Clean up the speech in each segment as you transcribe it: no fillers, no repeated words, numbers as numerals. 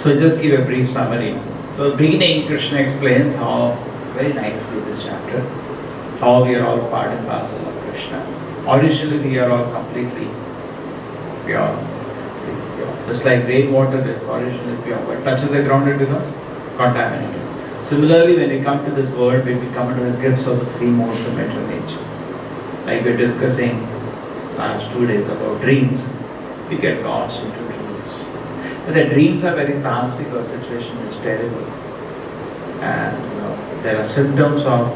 So just give a brief summary. So beginning, Krishna explains how, very nicely this chapter, how we are all part and parcel of Krishna. Originally we are all completely pure. Just like rainwater is originally pure, but touches the ground it becomes contaminated. Similarly, when we come to this world, we come into the grips of the three modes of mental nature. Like we are discussing last 2 days about dreams, we get lost into dreams. But the dreams are very tamasic, our situation is terrible. And there are symptoms of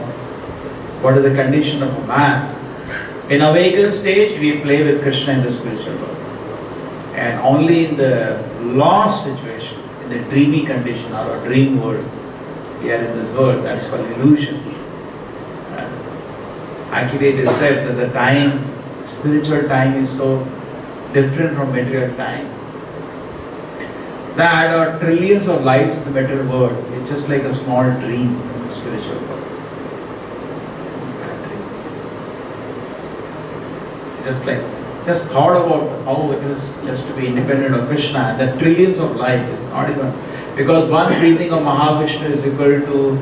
what is the condition of a man. In awakened stage, we play with Krishna in the spiritual world. And only in the lost situation, in the dreamy condition or a dream world, we are in this world, that's called illusion. Actually it is said that the time, spiritual time is so different from material time, that there are trillions of lives in the material world. It's just like a small dream in the spiritual world. Just thought about how it is just to be independent of Krishna, and that trillions of life is not even, because one breathing of Mahavishnu is equal to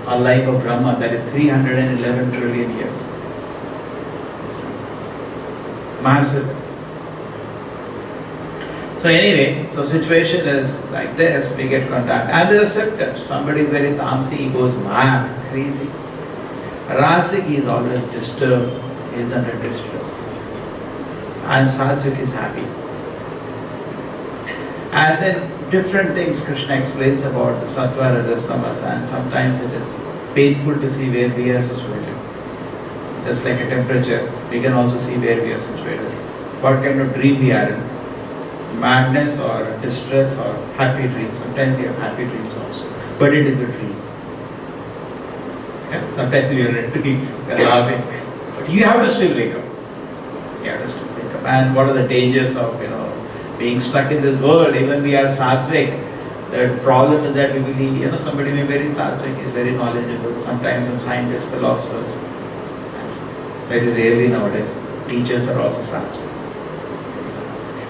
a life of Brahma, that is 311 trillion years. Massive. So anyway, so situation is like this, we get contact. And there are symptoms. Somebody is very tamasi, he goes mad, crazy. Rasik, he is always disturbed, he is under distress. And Satvik is happy. And then different things Krishna explains about the Sattva, Rajas, Tamas, and sometimes it is painful to see where we are situated. Just like a temperature, we can also see where we are situated. What kind of dream we are in. Madness or distress or happy dreams. Sometimes we have happy dreams also. But it is a dream. Yeah? Sometimes we are in a dream, we are laughing. But you have to still wake up. You have to still wake up. And what are the dangers of, being stuck in this world? Even we are sattvic. The problem is that we believe, somebody may be very sattvic, is very knowledgeable. Sometimes some scientists, philosophers. Very rarely nowadays. Teachers are also sattvic.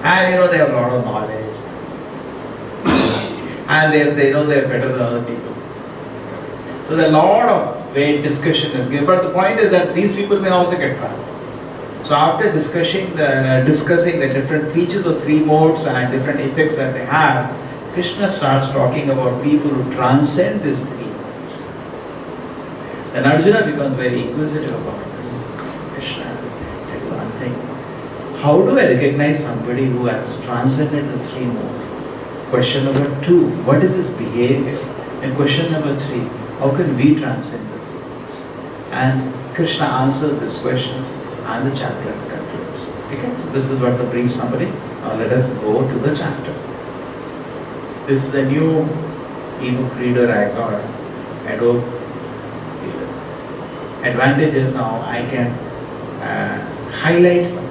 And they have a lot of knowledge. And they know they're better than other people. So there are a lot of great discussion is given. But the point is that these people may also get trapped. So after discussing the different features of three modes and different effects that they have, Krishna starts talking about people who transcend these three modes. Then Arjuna becomes very inquisitive about this. Krishna, tell you one thing. How do I recognize somebody who has transcended the three modes? Question number 2, what is his behavior? And question number 3, how can we transcend the three modes? And Krishna answers these questions and the chapter concludes. Okay? So this is what the brief summary. Now let us go to the chapter. This is the new ebook reader I got, Adobe Reader. Advantage is now I can highlight some.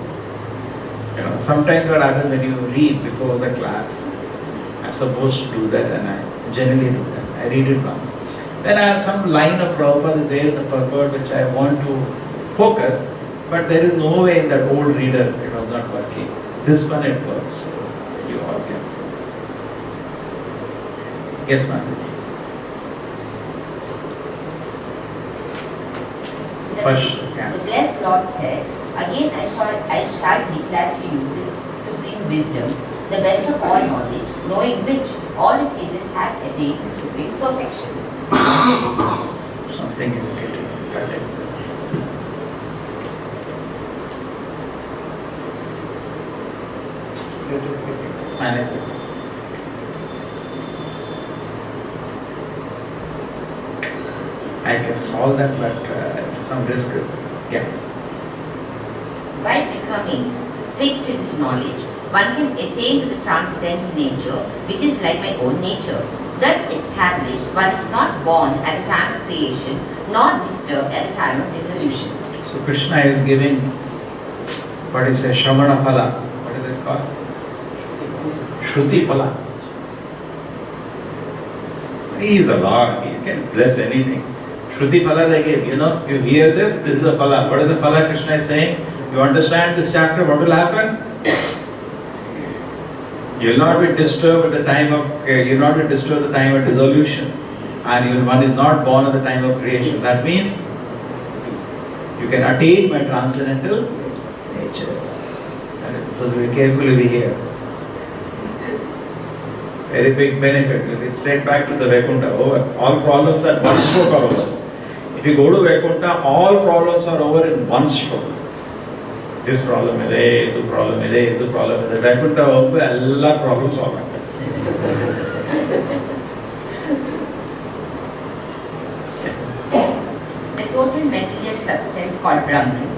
Sometimes what happens when you read before the class, I'm supposed to do that and I generally do that. I read it once. Then I have some line of Prabhupada there in the purport which I want to focus, but there is no way in that old reader it was not working. This one it works, so you all can see. Yes, ma'am. The blessed Lord said, again I shall declare to you this supreme wisdom, the best of all knowledge, knowing which all the sages have attained to supreme perfection. Something is getting cut. I can solve that, but some risk. Yeah. By becoming fixed in this knowledge, one can attain to the transcendental nature, which is like my own nature. Thus established, one is not born at the time of creation, nor disturbed at the time of dissolution. So Krishna is giving what is a Shramana Phala. What is it called? Shruti Phala. He is a Lord, he can bless anything. Shruti Phala they gave, you hear this is a Phala. What is the Phala Krishna is saying? You understand this chapter, what will happen? You will not be disturbed at the time of you will not be disturbed at the time of dissolution, and one is not born at the time of creation. That means you can attain my transcendental nature. So be careful over here. Very big benefit. It is straight back to the Vaikuntha. Over. All problems at one stroke are over. If you go to Vaikuntha, all problems are over in one stroke. This problem is there, this problem is there, this problem is there. Vaikuntha hope all problems solve. The total material substance called Brahman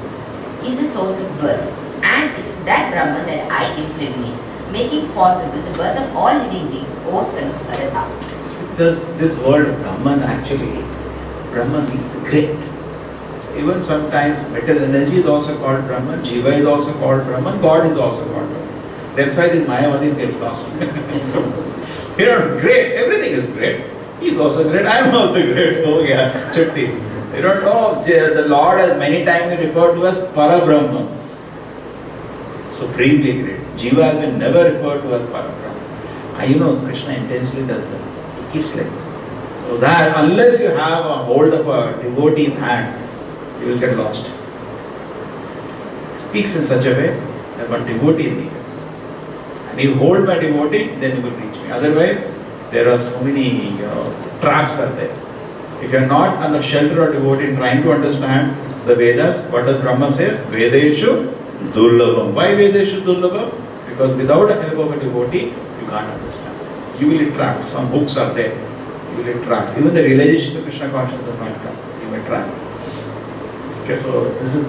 is the source of birth, and it is that Brahman that I impregnate, making possible the birth of all living beings, O son of Bharata. This word Brahman actually, Brahman means great. So even sometimes metal energy is also called Brahman, Jiva is also called Brahman, God is also called Brahman. That's why these Mayavadis get lost. You know, great, everything is great. He is also great, I am also great. Oh yeah, Chatti. You don't know, the Lord has many times referred to as Parabrahman. Supremely great. Jiva has been never referred to as Parabrahman. And you know, Krishna intensely does that. He keeps like that. So that unless you have a hold of a devotee's hand, you will get lost. It speaks in such a way that one devotee is needed. And you hold my devotee, then you will reach me. Otherwise, there are so many traps are there. If you are not under shelter of devotee trying to understand the Vedas, what does Brahma say? Vedeshu Durlabham. Why Vedeshu Durlabham? Because without the help of a devotee, you can't understand. You will be trapped. Some books are there. You will be trapped. Even the realization of Krishna consciousness does not come. You may try. Okay, so this is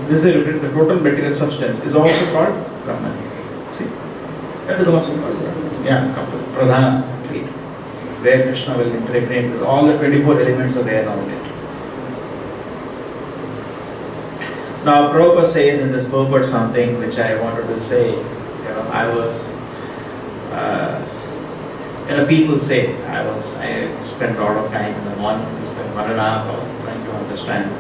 the total material substance is also called Brahman. See? That is also called Brahman. Yeah, Pradhana. Where Krishna will impregnate with all the 24 elements of air around it. Now, Prabhupada says in this purport something which I wanted to say. I was, people say I spent a lot of time in the morning, spent 1.5 hours trying to understand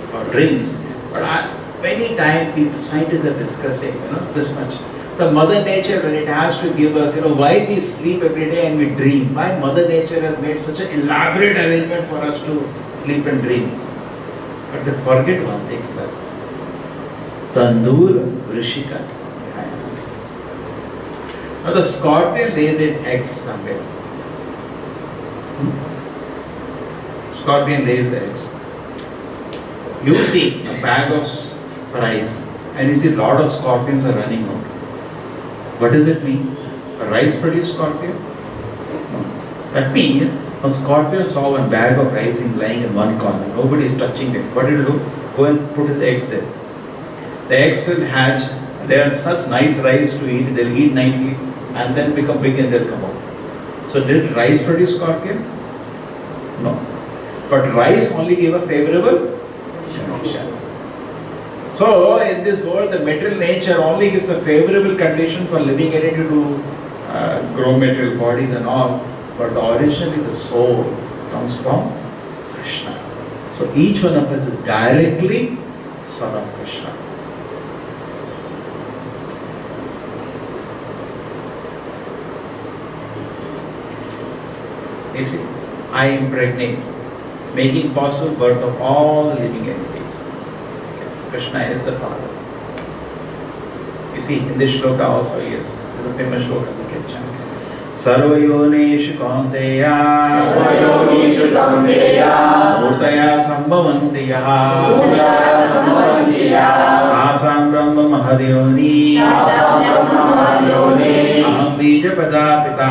about dreams. But many times scientists are discussing, this much. The Mother Nature, when it has to give us, why we sleep every day and we dream? Why Mother Nature has made such an elaborate arrangement for us to sleep and dream? But they forget one thing, sir. Tandoor Vrishika. Now the scorpion lays its eggs somewhere. Scorpion lays the eggs. You see a bag of rice and you see a lot of scorpions are running out. What does it mean? A rice produced scorpion? No. That means a scorpion saw one bag of rice lying in one corner. Nobody is touching it. What did it do? Go and put the eggs there. The eggs will hatch. They are such nice rice to eat. They'll eat nicely and then become big and they'll come out. So did rice produce scorpion? No. But rice only gave a favorable condition. So, in this world, the material nature only gives a favorable condition for living entity to grow material bodies and all. But originally, the soul comes from Krishna. So, each one of us is directly son of Krishna. You see, I impregnate, making possible birth of all the living entities. Krishna is the Father. You see, in this shloka also, yes, this is a famous shloka we can chant. Sarvayoneshu Kaunteya Murtaya Sambhavantiya Asam Brahma Mahadyoni Aham Bija Padapita.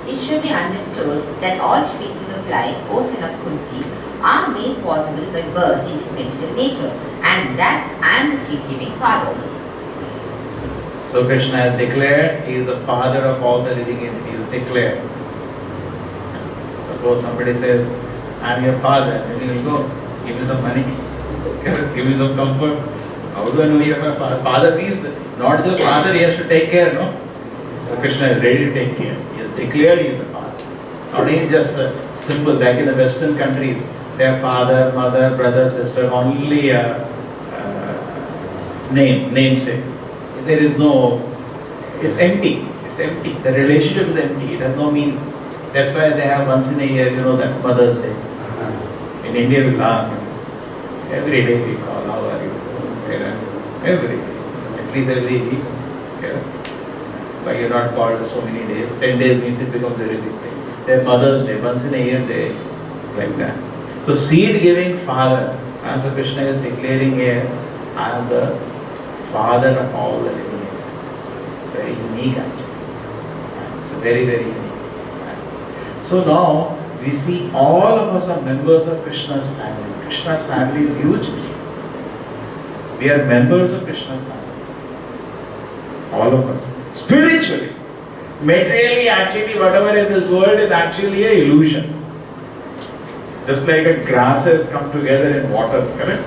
It should be understood that all species of life, O son of Kunti, are made possible by birth in this material nature, and that I am the seed-giving Father. So Krishna has declared He is the Father of all the living entities. Declared. Suppose somebody says, I am your father, then you will go, give me some money, give me some comfort. How do I know you are my father? Father means not just father, he has to take care, no? So Krishna is ready to take care. He has declared He is the Father. Not only just simple, like in the Western countries, their father, mother, brother, sister, only namesake. In there is no, it's empty. It's empty. The relationship is empty. It has no meaning. That's why they have once in a year, that Mother's Day. In India, we laugh. Every day we call, how are you? Every day. At least every week. But you're not called so many days. 10 days means it becomes very big thing. Their Mother's Day, once in a year, they like that. So seed-giving father, as Krishna is declaring here, I am the father of all the living entities. Very unique actually. It's very, very unique. So now we see all of us are members of Krishna's family. Krishna's family is huge. We are members of Krishna's family. All of us. Spiritually. Materially, actually, whatever in this world is actually an illusion. Just like a grasses come together in water, correct?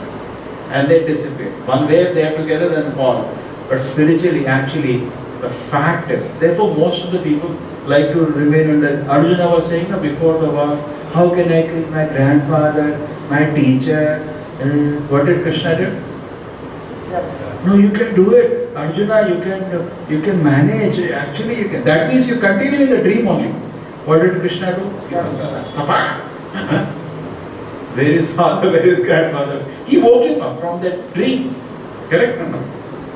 And they dissipate. One wave they are together, then fall. But spiritually, actually, the fact is, therefore most of the people like to remain in that. Arjuna was saying before the war, how can I kill my grandfather, my teacher? And what did Krishna do? No, you can do it. Arjuna, you can manage. Actually, you can. That means you continue in the dream only. What did Krishna do? Papa. Where is father? Where is grandfather? He woke him up from that dream. Correct or no?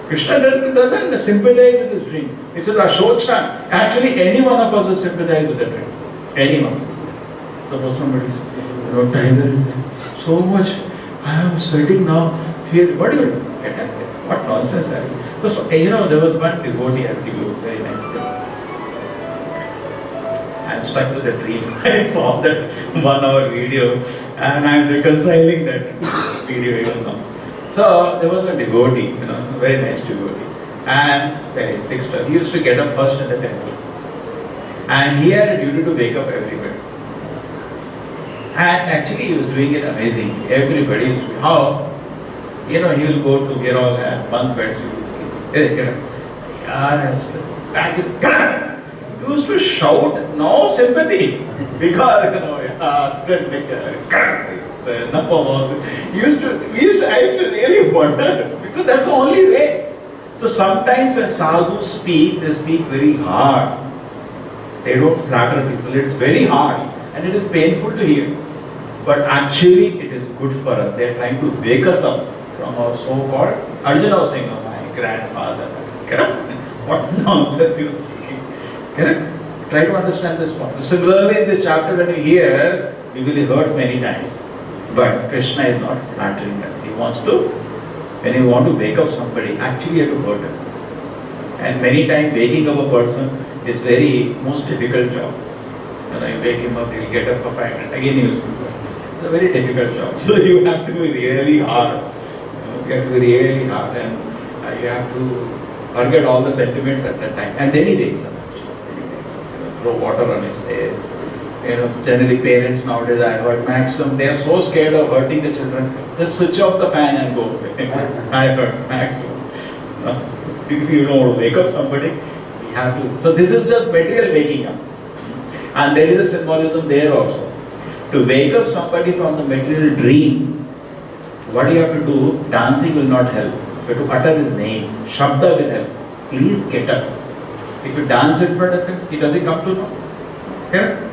Krishna doesn't sympathize with his dream. He says, Ashochan. Actually, any one of us will sympathize with the dream. Anyone. Suppose somebody says, tiger is there. So much. I am sweating now. Fear. What do you do? What nonsense are you? So, there was one devotee I give you very nice thing. I'm stuck with the dream. I saw that 1 hour video and I'm reconciling that video even now. So there was a devotee, very nice devotee, and very fixed up. He used to get up first in the temple, and he had a duty to wake up everybody. And actually, he was doing it amazing. Everybody used to be how, he will go to here all and bunk beds. He will sleep. Hey, get up. Back is he used to shout, no sympathy, because enough of all this. I used to really wonder, because that's the only way. So sometimes when sadhus speak, they speak very hard. They don't flatter people. It's very hard and it is painful to hear. But actually it is good for us. They are trying to wake us up from our so-called, Arjuna was saying, oh my grandfather. Correct? What nonsense he was speaking. Correct? Try to understand this point. Similarly in this chapter when you hear, we will be hurt many times. But Krishna is not flattering us. He wants to, when you want to wake up somebody, actually you have to hurt him. And many times waking up a person is very most difficult job. You wake him up, he'll get up for 5 minutes, again he will sleep. It's a very difficult job. So you have to be really hard. You have to be really hard and you have to forget all the sentiments at that time. And then he wakes up. Throw water on his face. Generally parents nowadays, I heard maximum, they are so scared of hurting the children, they switch off the fan and go away. I heard maximum. If you don't want to wake up somebody, you have to. So this is just material waking up. And there is a symbolism there also. To wake up somebody from the material dream, what you have to do, dancing will not help. You have to utter his name. Shabda will help. Please get up. If you dance in front of him, he doesn't come to know. Okay?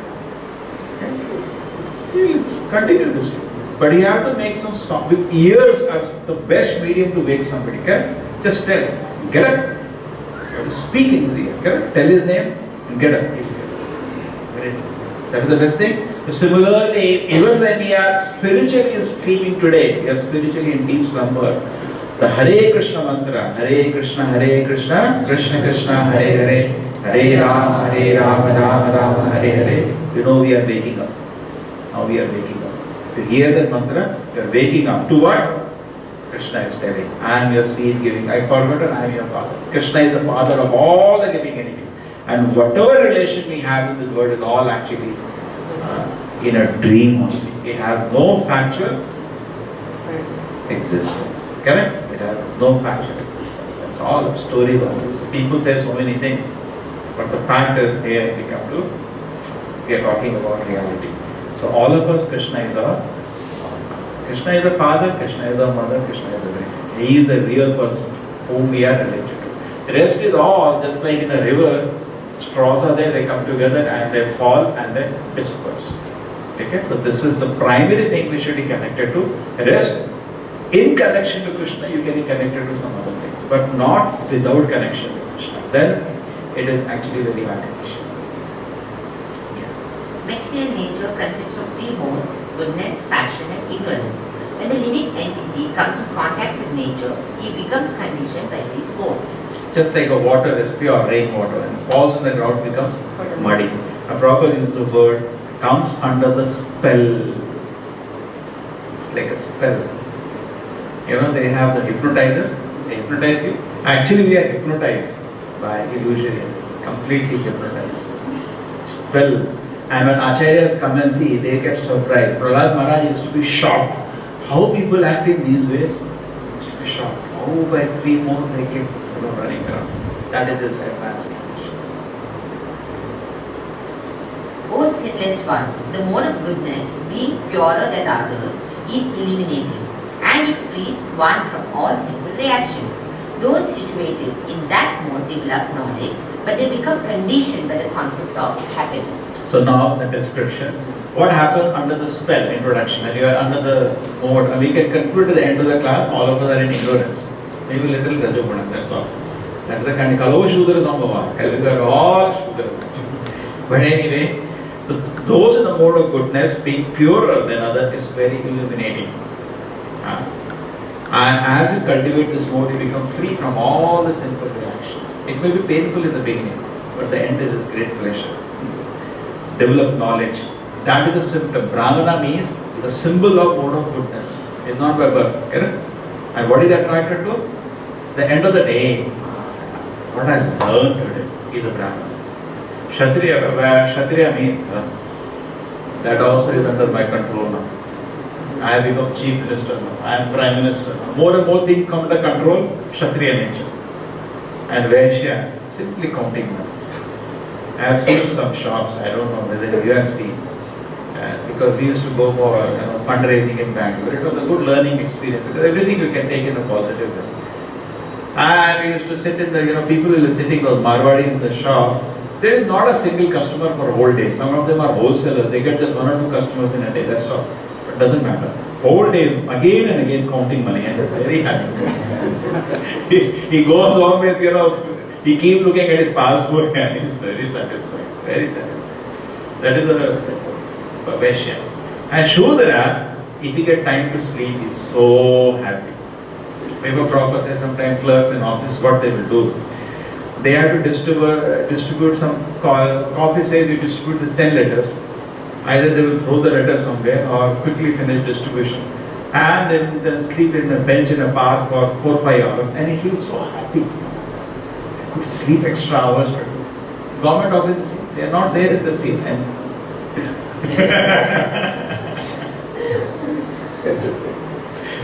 He will continue to sleep. But you have to make some song. With ears are the best medium to wake somebody. Okay? Just tell, get up. You have to speak in his ear. Okay? Tell his name and get up. That is the best thing. So similarly, even when we are spiritually sleeping today, we are spiritually in deep slumber. The Hare Krishna mantra, Hare Krishna, Krishna Krishna, Hare Hare, Hare Rama, Rama Rama, Hare Hare. We are waking up. Now we are waking up. To hear that mantra, we are waking up. To what? Krishna is telling, I am your seed giving. I forgot, I am your father. Krishna is the father of all the living entities. And whatever relation we have in this world is all actually in a dream only. It has no factual existence. Correct? It has no factual existence. It's all a story. So people say so many things. But the fact is here we are talking about reality. So all of us, Krishna is our Krishna is a father, Krishna is our mother, Krishna is everything. He is a real person whom we are related to. Rest is all just like in a river, straws are there, they come together and they fall and then disperse. Okay, so this is the primary thing we should be connected to. Rest, in connection to Krishna, you can be connected to some other things, but not without connection to Krishna. Then it is actually very artificial. Material nature consists of three modes: goodness, passion, and ignorance. When the living entity comes in contact with nature, he becomes conditioned by these modes. Just like a water is pure rainwater and falls on the ground becomes muddy. A proper use of the word comes under the spell. It's like a spell. You know, they have the hypnotizers, they hypnotize you. Actually, we are hypnotized by illusion, completely hypnotized. Spell. And when acharyas come and see, they get surprised. Prahlad Maharaj used to be shocked. How people act in these ways? He used to be shocked. Oh, by 3 more they keep running around. That is his advanced condition. O sinless one, the mode of goodness, being purer than others, is illuminating, and it frees one from all simple reactions. Those situated in that mode develop knowledge, but they become conditioned by the concept of happiness. So now the description. What happened under the spell, introduction, and you are under the mode, and we can conclude to the end of the class, all of us are in ignorance. Maybe little Rajagunan, that's all. That's the kind of Kalo Shudra Sambhava. We are all Shudra. But anyway, those in the mode of goodness, being purer than others, is very illuminating. And as you cultivate this mode, you become free from all the sinful reactions. It may be painful in the beginning, but the end is great pleasure. Develop knowledge. That is a symptom. Brahmana means the symbol of mode of goodness. It's not by birth. Correct? And what is attracted to? The end of the day. What I learned today is a Brahmana. Kshatriya means that also is under my control now. I have become chief minister now. I am prime minister now. More and more things come under control. Kshatriya nature. And Vaishya, simply counting money. I have seen some shops, I don't know whether you have seen, because we used to go for fundraising in Bangalore. It was a good learning experience because everything you can take in a positive way. And we used to sit in the, people who were sitting, those Marwadi in the shop. There is not a single customer for a whole day. Some of them are wholesalers. They get just 1 or 2 customers in a day. That's all. But it doesn't matter. Whole day, again and again counting money, and he's very happy. he goes home with, he keeps looking at his passport and he's very satisfied. Very satisfied. That is the Vaishya. And Shudra, if he get time to sleep, he's so happy. Maybe Prabhupada says sometimes clerks in office, what they will do. They have to distribute some coffee says you distribute this 10 letters. Either they will throw the letter somewhere or quickly finish distribution. And then sleep in a bench in a park for 4 or 5 hours. And he feels so happy. He could sleep extra hours. Government offices, they are not there in the scene. And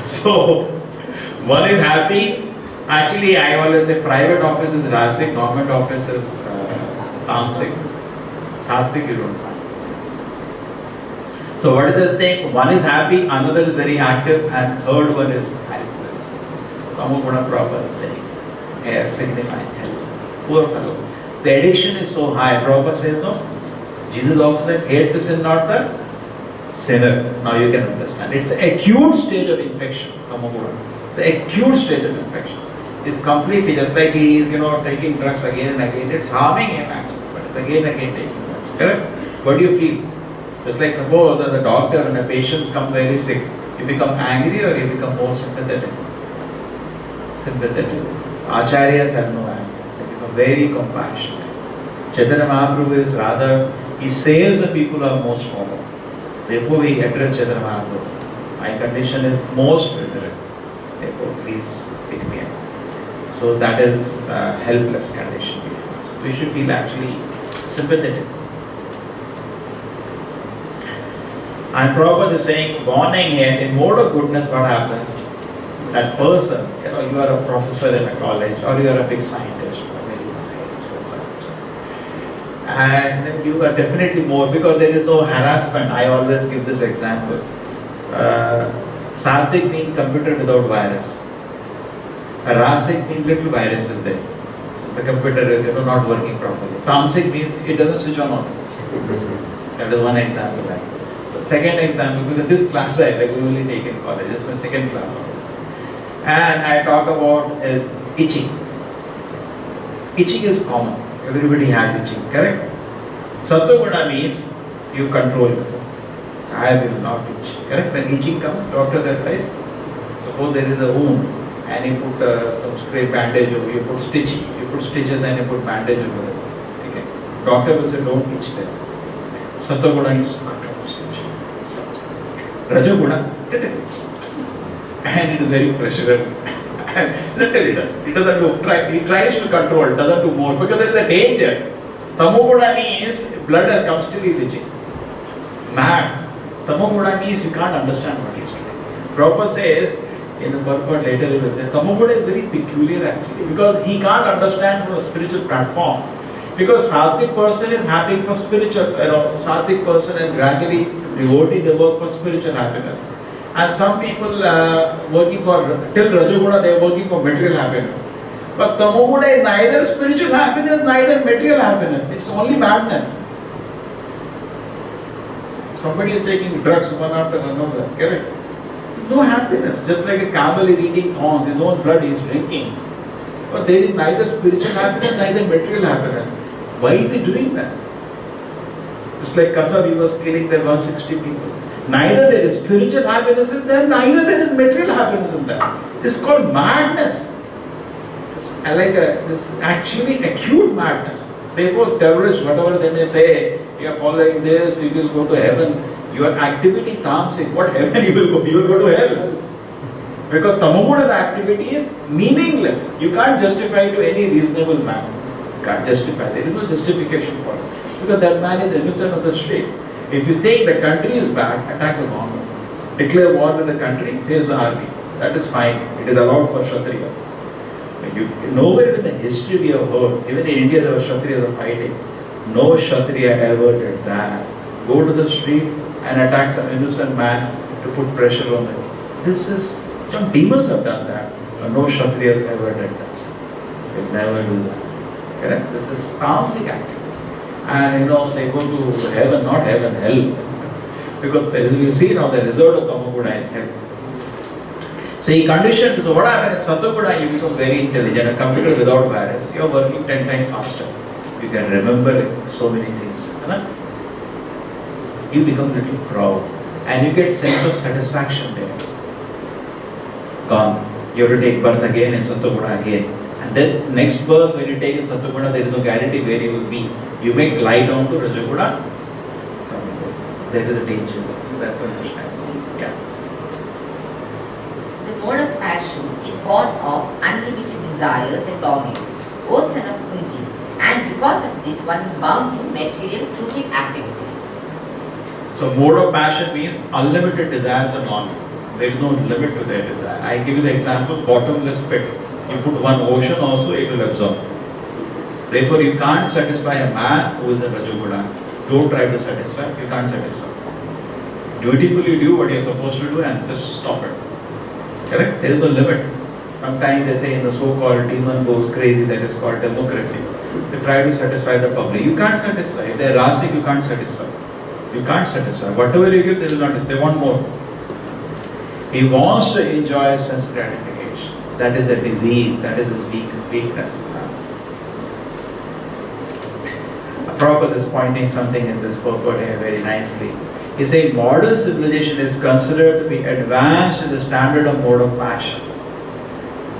so, one is happy. Actually, I always say private office is Rasik, government office is Tamsik. Sattvic you don't find. So what is the thing? One is happy, another is very active, and third one is helpless. Tamoguna Prabhupada is saying, signifying helpless. Poor fellow. The addiction is so high. Prabhupada says no. Jesus also said, hate the sin, not the sinner. Now you can understand. It's an acute stage of infection. Tamoguna. It's an acute stage of infection. It's completely just like he is, taking drugs again and again. It's harming him actually, but it's again and again taking drugs. Correct? What do you feel? Just like suppose as a doctor when a patient comes very sick, you become angry or you become more sympathetic? Sympathetic. Acharyas have no anger. They become very compassionate. Chaitanya Mahaprabhu is rather, he saves the people who are most fallen. Therefore we address Chaitanya Mahaprabhu. My condition is most miserable. Therefore please pick me up. So that is a helpless condition. So we should feel actually sympathetic. And Prabhupada is saying, warning here, in mode of goodness, what happens? That person, you are a professor in a college, or you are a big scientist, or very wise, or scientist. And you are definitely more, because there is no harassment. I always give this example. Sattvic means computer without virus. Rasic means little virus is there. The computer is not working properly. Tamasic means it doesn't switch on. That is one example. The second example, because this class I regularly take in college, it's my second class. And I talk about is itching. Itching is common. Everybody has itching, correct? Sattva-guna means you control yourself. I will not itch. Correct? When itching comes, doctors advise, suppose there is a wound and you put some spray bandage over, you put stitches and you put bandage over it. Okay? Doctor will say don't itch there. Sattva-guna is control itch. Raja-guna, and it is very pressured. It doesn't do, he tries to control, doesn't do more because there is a danger. Tamoguna means blood has come, still is itching. Mad. Tamoguna means you can't understand what he is doing. Prabhupada says in the purport later he will say Tamoguna is very peculiar actually because he can't understand from a spiritual platform. Because Sattvic person is happy for spiritual, Sattvic person is gradually devoting the work for spiritual happiness. And some people working for, till Rajoguna they are working for material happiness. But Tamoguna is neither spiritual happiness, neither material happiness. It's only madness. Somebody is taking drugs one after another, correct? No happiness. Just like a camel is eating thorns, his own blood he is drinking. But there is neither spiritual happiness, neither material happiness. Why is he doing that? Just like Kasabi was killing the 160 people. Neither there is spiritual happiness in there, neither there is material happiness in there. This is called madness. It's this actually acute madness. Therefore, terrorists, whatever they may say, you are following this, you will go to heaven. Your activity, tamasic, what heaven you will go? You will go to hell. Because Tamaguna's activity is meaningless. You can't justify to any reasonable man. You can't justify. There is no justification for it. Because that man is innocent of the street. If you think the country is bad, attack the government. Declare war with the country, there is the army. That is fine. It is allowed for Kshatriyas. Nowhere in the history we have heard, even in India there were Kshatriyas fighting. No Kshatriya ever did that. Go to the street and attack some innocent man to put pressure on them. This is, some demons have done that. But no Kshatriya ever did that. They never do that. Correct? This is tamasic activity. And they go to heaven, not heaven, hell. Because we see now the result of Tamoguna is hell. So he conditioned, so what happens is Sattva-guna, you become very intelligent. A computer without virus, you are working 10 times faster. You can remember so many things. You become a little proud. And you get sense of satisfaction there. Gone. You have to take birth again in Sattva-guna again. And then next birth, when you take in Sattva-guna, there is no guarantee where you will be. You may glide down to Raja-guna. There is a danger. That's what it is. Yeah. The mode of passion is born of unlimited desires and longings, O son of Kunti, and because of this one is bound to material fruitive activities. So mode of passion means unlimited desires and longings. There is no limit to their desire. I give you the example, bottomless pit. You put one ocean also, it will absorb. Therefore, you can't satisfy a man who is in Rajoguna. Don't try to satisfy, you can't satisfy. Dutifully do what you're supposed to do and just stop it. Correct? There is no limit. Sometimes they say in the so-called demon goes crazy, that is called democracy. They try to satisfy the public. You can't satisfy. If they are rasic, you can't satisfy. You can't satisfy. Whatever you give, they will not. They want more. He wants to enjoy sense gratification. That is a disease. That is his weakness. Prabhupada is pointing something in this purport here very nicely. He says modern civilization is considered to be advanced in the standard of mode of passion.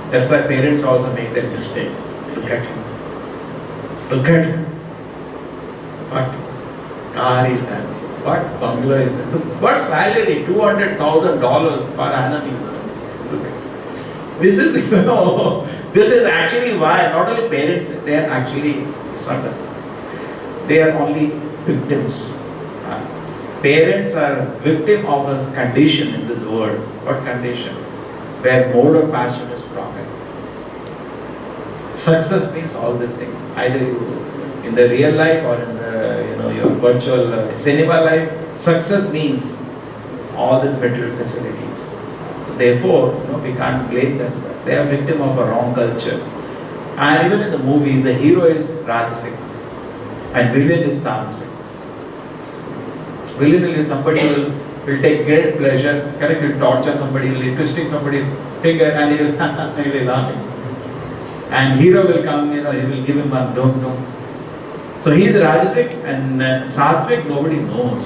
That's why parents also make that mistake. Look at him. Look at him. What car is that? What bungalow is that? What salary? $200,000 per annum. Look at it. This is, this is actually why not only parents, they are actually, they are only victims. Parents are victim of a condition in this world. What condition? Where mode of passion is profit. Success means all this thing. Either you in the real life or in the your virtual cinema life. Success means all these material facilities. So therefore, we can't blame them. They are victim of a wrong culture. And even in the movies, the hero is Rajasic and villain is Tamasic. Villain is somebody will take great pleasure, correct? Will torture somebody, will be twisting somebody's finger and he will he will laughing. And hero will come, he will give him a don't. So he is Rajasic and Sattvic nobody knows.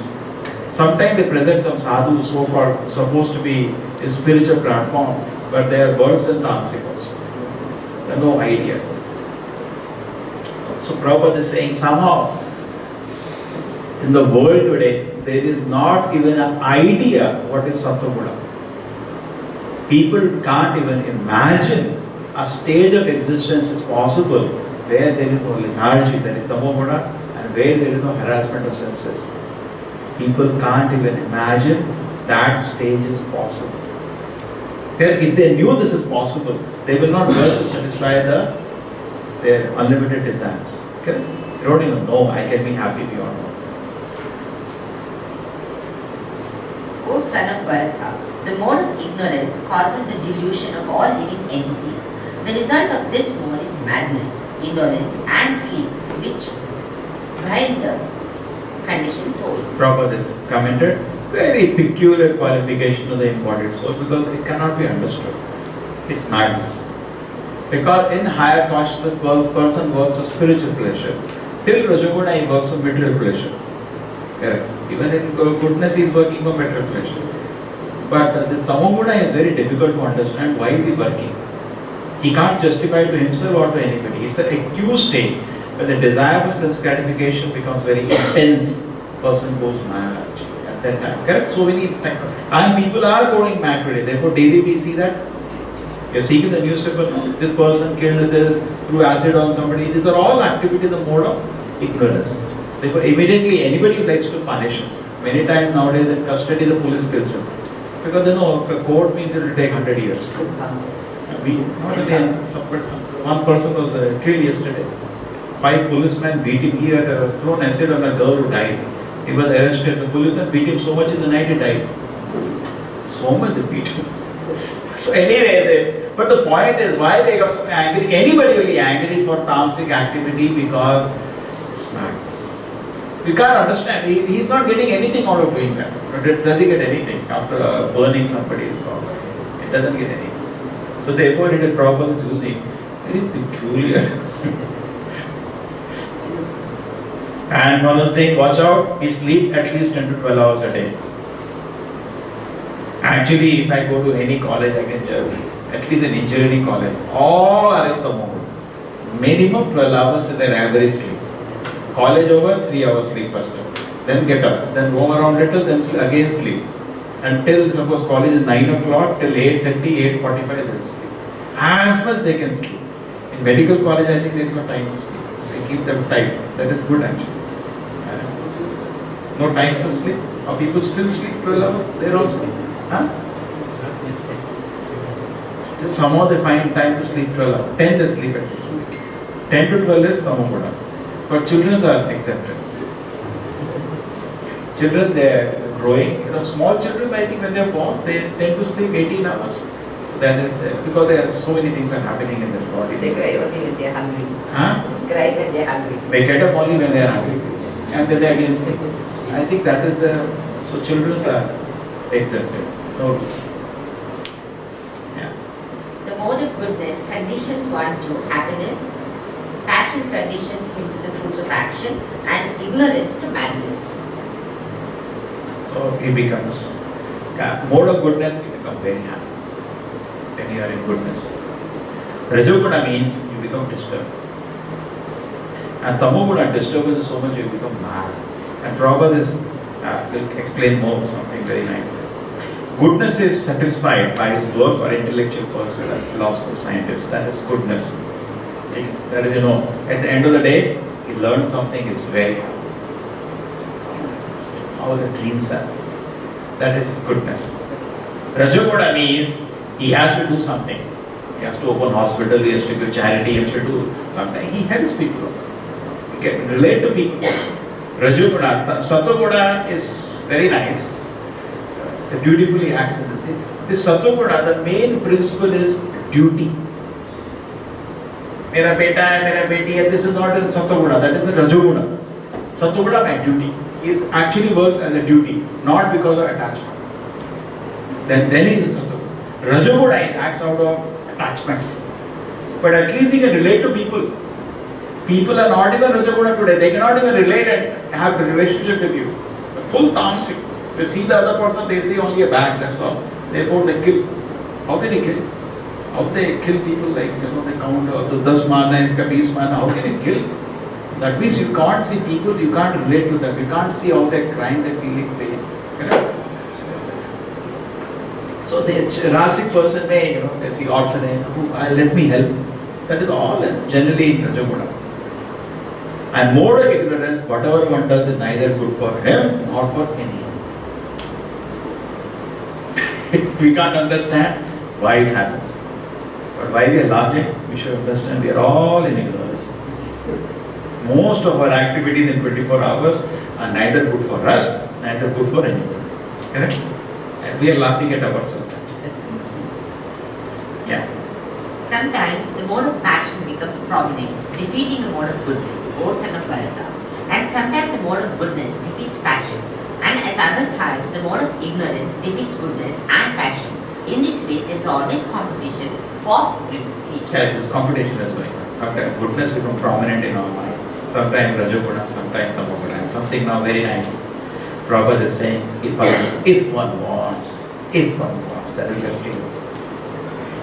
Sometimes they present some sadhu so-called supposed to be a spiritual platform, but they are birds and tamasic also. They have no idea. So Prabhupada is saying somehow in the world today there is not even an idea what is Sattva-Guna. People can't even imagine a stage of existence is possible where there is no lethargy, there is Tamoguna, and where there is no harassment of senses. People can't even imagine that stage is possible. If they knew this is possible, they will not work to satisfy their unlimited desires. Okay? They don't even know I can be happy beyond all. O son of Bharata, the mode of ignorance causes the delusion of all living entities. The result of this mode is madness, indolence and sleep, which bind the conditioned soul. Prabhupada is commented, very peculiar qualification of the embodied soul because it cannot be understood. It's madness. Because in higher consciousness, person works for spiritual pleasure. Till Rajoguna, he works for material pleasure. Correct. Even in goodness, he is working for material pleasure. But this Tamoguna is very difficult to understand. Why is he working? He can't justify to himself or to anybody. It's an acute state where the desire for sense gratification becomes very intense. Person goes mad at that time. Correct? So many times. And people are going mad today. Therefore, daily we see that. You're seeing in the newspaper, this person killed this, threw acid on somebody. These are all activities in the mode of ignorance. Therefore, immediately anybody who likes to punish him. Many times nowadays in custody, the police kills him. Because they know court means it will take 100 years. One person was killed yesterday. 5 policemen beat him. He had thrown acid on a girl who died. He was arrested. The policemen beat him so much in the night he died. So much they beat him. So anyway, but the point is why they got so angry. Anybody will be angry for tamasic activity because it's madness. You can't understand. He is not getting anything out of doing that. Does he get anything after burning somebody's property? It doesn't get anything. So therefore, it is Prabhupada is using very peculiar. And one other thing, watch out. He sleeps at least 10 to 12 hours a day. Actually, if I go to any college, I can tell you, at least an engineering college, all are in the mode. Minimum 12 hours is their average sleep. College over, 3 hours sleep first. Then get up, then roam around little, then again sleep. Until suppose college is 9 o'clock, till 8:30, 8:45 they will sleep. As much they can sleep. In medical college, I think there is no time to sleep. They keep them tight. That is good actually. No time to sleep. Or people still sleep 12 hours, they all sleep. Huh? Somehow they find time to sleep 12 hours. 10 they sleep at least. 10 to 12 is Tamoguna. But children are exempted. Children, they are growing. Small children, I think when they are born, they tend to sleep 18 hours. That is because there are so many things are happening in their body. They cry only when they are hungry. Huh? Cry when they are hungry. They get up only when they are hungry. And then they again sleep. I think that is the... So children are exempted. No. Yeah. The mode of goodness conditions one to happiness, passion conditions him to the fruits of action, and ignorance to madness. So he becomes... mode of goodness, you become very happy. When you are in goodness. Rajoguna means you become disturbed. And Tamoguna disturbance so much you become mad. And Prabhupada will explain more something very nice. Goodness is satisfied by his work or intellectual person as philosopher, scientist. That is goodness. That is, at the end of the day, he learned something, is very happy. How the dreams are. That is goodness. Rajoguna means he has to do something. He has to open hospital, he has to give charity, he has to do something. He helps people also. He can relate to people. Rajoguna, Sattva-guna is very nice. So beautifully acts in the same. This Sattva-guna, the main principle is duty. Mera beta hai, mera beti hai. This is not a Sattva-guna, that is the Rajoguna. Sattva-guna, my duty. It actually works as a duty, not because of attachment. Then he is Sattva-guna. Rajoguna acts out of attachments. But at least he can relate to people. People are not even Rajoguna today. They cannot even relate and have a relationship with you. Full tamasic. They see the other person, they see only a bag, that's all. Therefore they kill. How can they kill? How they kill people like, they count to 10 marna, iska 20 marna, how can they kill? That means you can't see people, you can't relate to them, you can't see how they're crying, they're feeling pain. So the Rasic person may, they see orphanage, let me help. That is all generally in Rajoguna. And mode of ignorance, whatever one does is neither good for him nor for anyone. We can't understand why it happens. But why we are laughing, we should understand we are all in ignorance. Most of our activities in 24 hours are neither good for us, neither good for anyone. Correct? And we are laughing at ourselves. Yeah. Sometimes the mode of passion becomes prominent, defeating the mode of goodness, O son of Bharata. And sometimes the mode of goodness defeats passion. And at other times the mode of ignorance defeats goodness and passion. In this way, there is always competition for supremacy. Yeah, this competition is going on. Sometimes goodness becomes prominent in our mind. Sometimes Rajoguna, sometimes Tamoguna. And something now very nice. Prabhupada is saying, if one wants, that is up to you.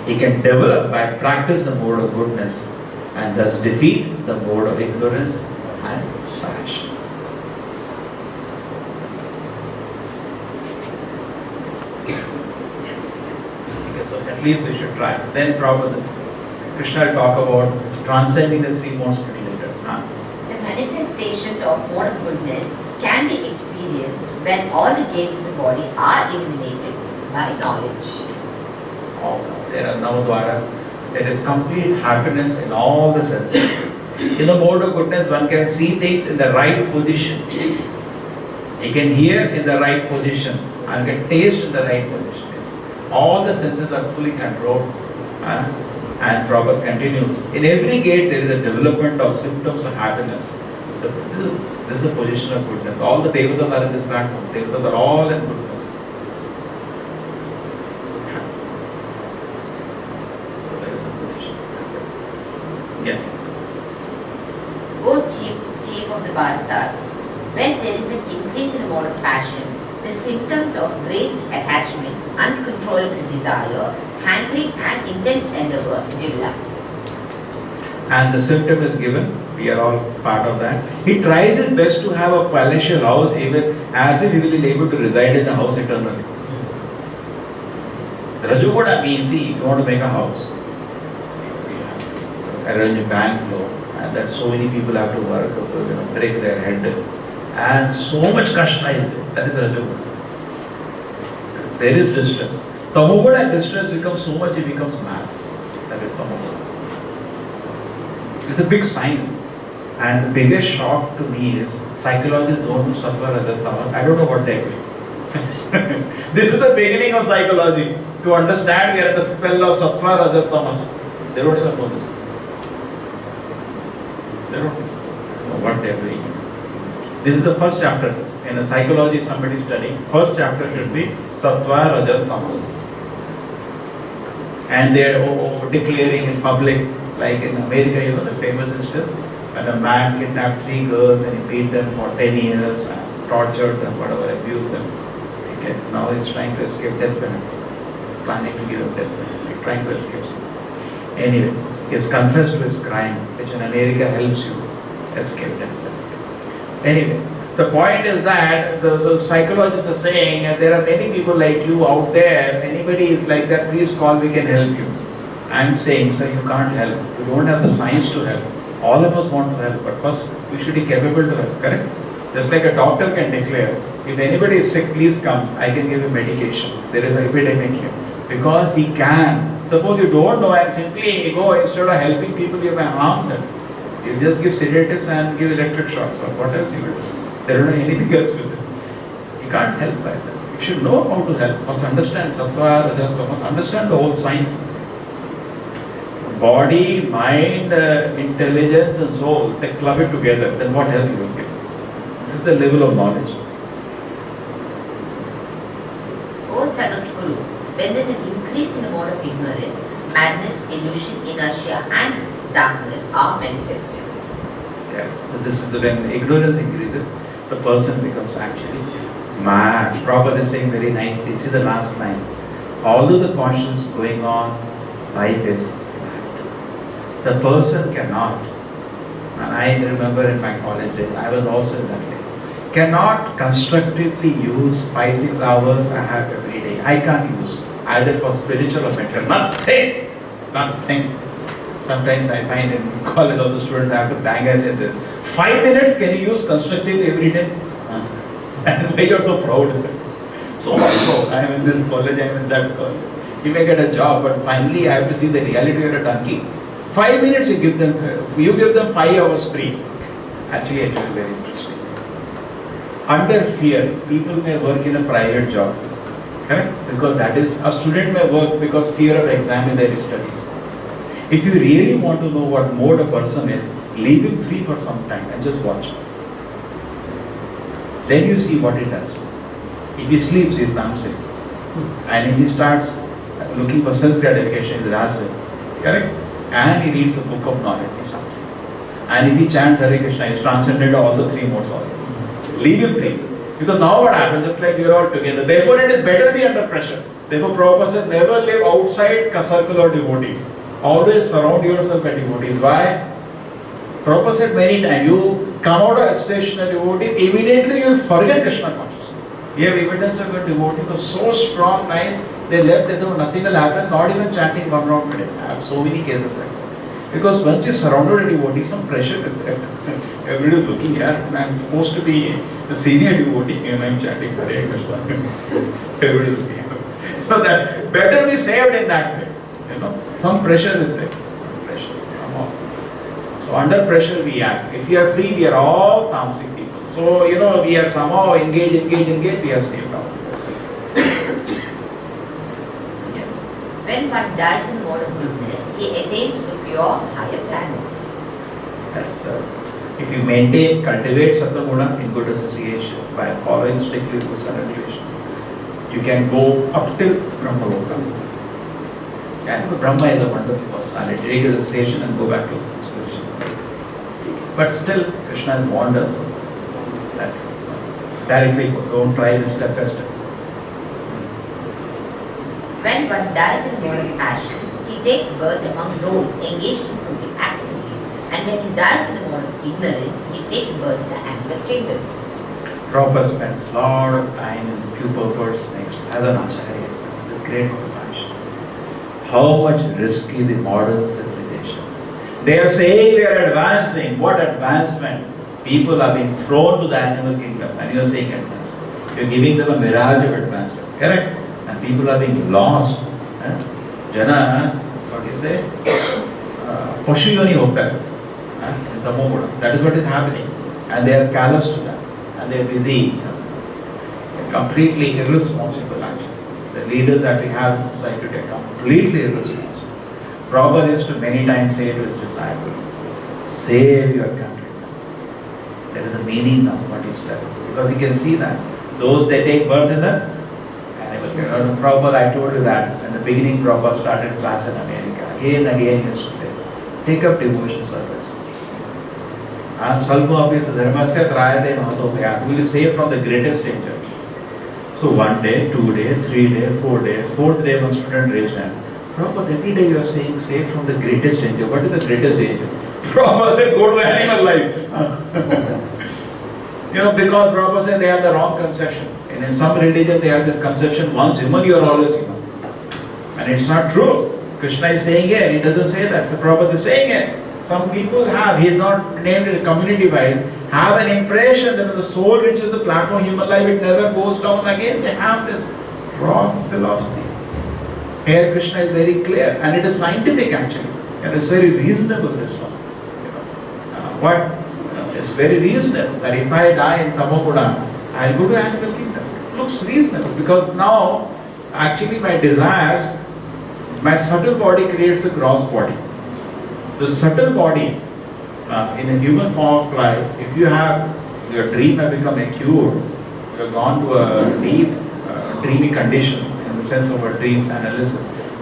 He can develop by practice the mode of goodness and thus defeat the mode of ignorance and passion. Okay, so at least we should try. Then Prabhupada, Krishna will talk about transcending the three modes later. The manifestations of mode of goodness can be experienced when all the gates of the body are eliminated by knowledge. There are no dwara. There is complete happiness in all the senses. In the mode of goodness, one can see things in the right position. He can hear in the right position and can taste in the right position. Yes. All the senses are fully controlled. And Prabhupada continues. In every gate, there is a development of symptoms of happiness. This is the position of goodness. All the devatas are in this platform. Devatas are all in goodness. Yes. O chief of the Bharatas, when there is an increase in the mode of passion, the symptoms of great attachment, uncontrollable desire, hankering and intense endeavor develop. And the symptom is given, we are all part of that. He tries his best to have a palatial house, even as if he will be able to reside in the house eternally. Rajoguna means, see, you want to make a house, arrange a bank loan, and that so many people have to work, break their head, and so much kashta is there. That is Rajoguna. There is distress. Tamoguna distress becomes so much, it becomes mad. That is Tamoguna. It's a big science. And the biggest shock to me is psychologists don't do Sattva, Rajas, Tamas. I don't know what they're doing. This is the beginning of psychology. To understand we are at the spell of Sattva, Rajas, Tamas. They don't even know this. They don't know what they're doing. This is the first chapter. In a psychology, somebody studying, first chapter should be Sattva, Rajas, Tamas. And they're declaring in public, like in America, the famous instance, when a man kidnapped 3 girls and he beat them for 10 years and tortured them, whatever, abused them. Okay. Now he's trying to escape death penalty, planning to give up death penalty, trying to escape. Anyway, he has confessed to his crime, which in America helps you escape death penalty. Anyway, the point is that the psychologists are saying that there are many people like you out there. Anybody is like that, please call, we can help you. I'm saying, sir, you can't help. You don't have the science to help. All of us want to help, but first we should be capable to help, correct? Just like a doctor can declare, if anybody is sick, please come, I can give you medication. There is an epidemic here. Because he can. Suppose you don't know and simply go, instead of helping people, you may harm them. You just give sedatives and give electric shocks, or what else you will do? They don't know anything else with them. You can't help by that. You should know how to help. First understand Sattva, Rajas, Tamas, understand the whole science. body, mind, intelligence and soul, they club it together, then what help you will get? This is the level of knowledge. O son of Guru, when there is an increase in the mode of ignorance, madness, illusion, inertia and darkness are manifested. Okay. So this is when ignorance increases, the person becomes actually mad. Prabhupada is saying very nicely, see the last line. Although the conscience going on, life is mad. The person cannot, and I remember in my college days, I was also in that way, cannot constructively use 5-6 hours I have every day. I can't use either for spiritual or mental. Nothing. Sometimes I find in college all the students I have to bang. I say this. 5 minutes can you use constructively every day? And why you're so proud? So proud. I am in this college, I am in that college. You may get a job, but finally I have to see the reality of a donkey. 5 minutes you give them 5 hours free. Actually, it will be very interesting. Under fear, people may work in a private job. Correct? Because that is, a student may work because fear of exam in their studies. If you really want to know what mode a person is, leave him free for some time and just watch. Then you see what he does. If he sleeps, he is tamasic. And if he starts looking for self-gratification, he is rasic. Correct? And he reads a book of knowledge, he is something. And if he chants Hare Krishna, he is transcended all the 3 modes already. Leave him free. Because now what happens, just like we are all together, therefore it is better to be under pressure. Therefore Prabhupada said, never live outside circle of devotees. Always surround yourself by devotees. Why? Prabhupada said many times, you come out of association of devotees, immediately you will forget Krishna consciousness. We have evidence of devotees are so strong, nice, they left, they thought nothing will happen, not even chanting 1 round per day. I have so many cases like that. Because once you surrounded a devotee, some pressure is there. Everybody is looking here, I am supposed to be a senior devotee and I am chanting Hare Krishna. Everybody is looking here. So that better be saved in that way. Some pressure is there. Some pressure, somehow. So under pressure we act. If we are free, we are all tamasic people. So, we are somehow engaged, we are saved out. When one dies in the mode of goodness, he attains to pure higher planets. That's if you cultivate Sattva-guna in good association by following strictly rules and regulations, you can go up till Brahmaloka. And Brahma is a wonderful personality. Take his association and go back to spiritual. But still, Krishna has warned us that directly don't try this step by step. When one dies in the mode of passion, he takes birth among those engaged in fruitive activities. And when he dies in the mode of ignorance, he takes birth in the animal kingdom. Prabhupada spends a lot of time in pupil words next as an acharya with great compassion. How much risky the modern civilization is. They are saying we are advancing. What advancement? People are being thrown to the animal kingdom and you are saying advancement. You are giving them a mirage of advancement. Correct? And people are being lost. Jana, what do you say? Pashu yoni hota hai. That is what is happening. And they are callous to that. And they are busy. Completely irresponsible actually. The leaders that we have in society today are completely irresponsible. Prabhupada used to many times say to his disciple, save your country. There is a meaning of what he said. Because he can see that. Those that take birth in the animal kingdom. Prabhupada, I told you that in the beginning Prabhupada started class in America. Again and again he used to say, take up devotion service. And Salva apis dharmasya trayate nato will save from the greatest danger. So 1 day, 2 days, 3 days, 4 days, 4th day one student raised hand. Prabhupada, every day you are saying save from the greatest danger. What is the greatest danger? Prabhupada said go to animal life. Because Prabhupada said they have the wrong conception. And in some religions they have this conception, once human you are always human. And it's not true. Krishna is saying it, he doesn't say that. So Prabhupada is saying it. Some people have, he is not named it community-wise, have an impression that when the soul reaches the platform of human life, it never goes down again. They have this wrong philosophy. Here Krishna is very clear, and it is scientific actually, and it's very reasonable this one. It's very reasonable that if I die in Tamoguna, I'll go to animal kingdom. It looks reasonable because now actually my desires, my subtle body creates a gross body. The subtle body in a human form of life, if you have your dream have become acute, you have gone to a deep dreamy condition in the sense of a dream analysis,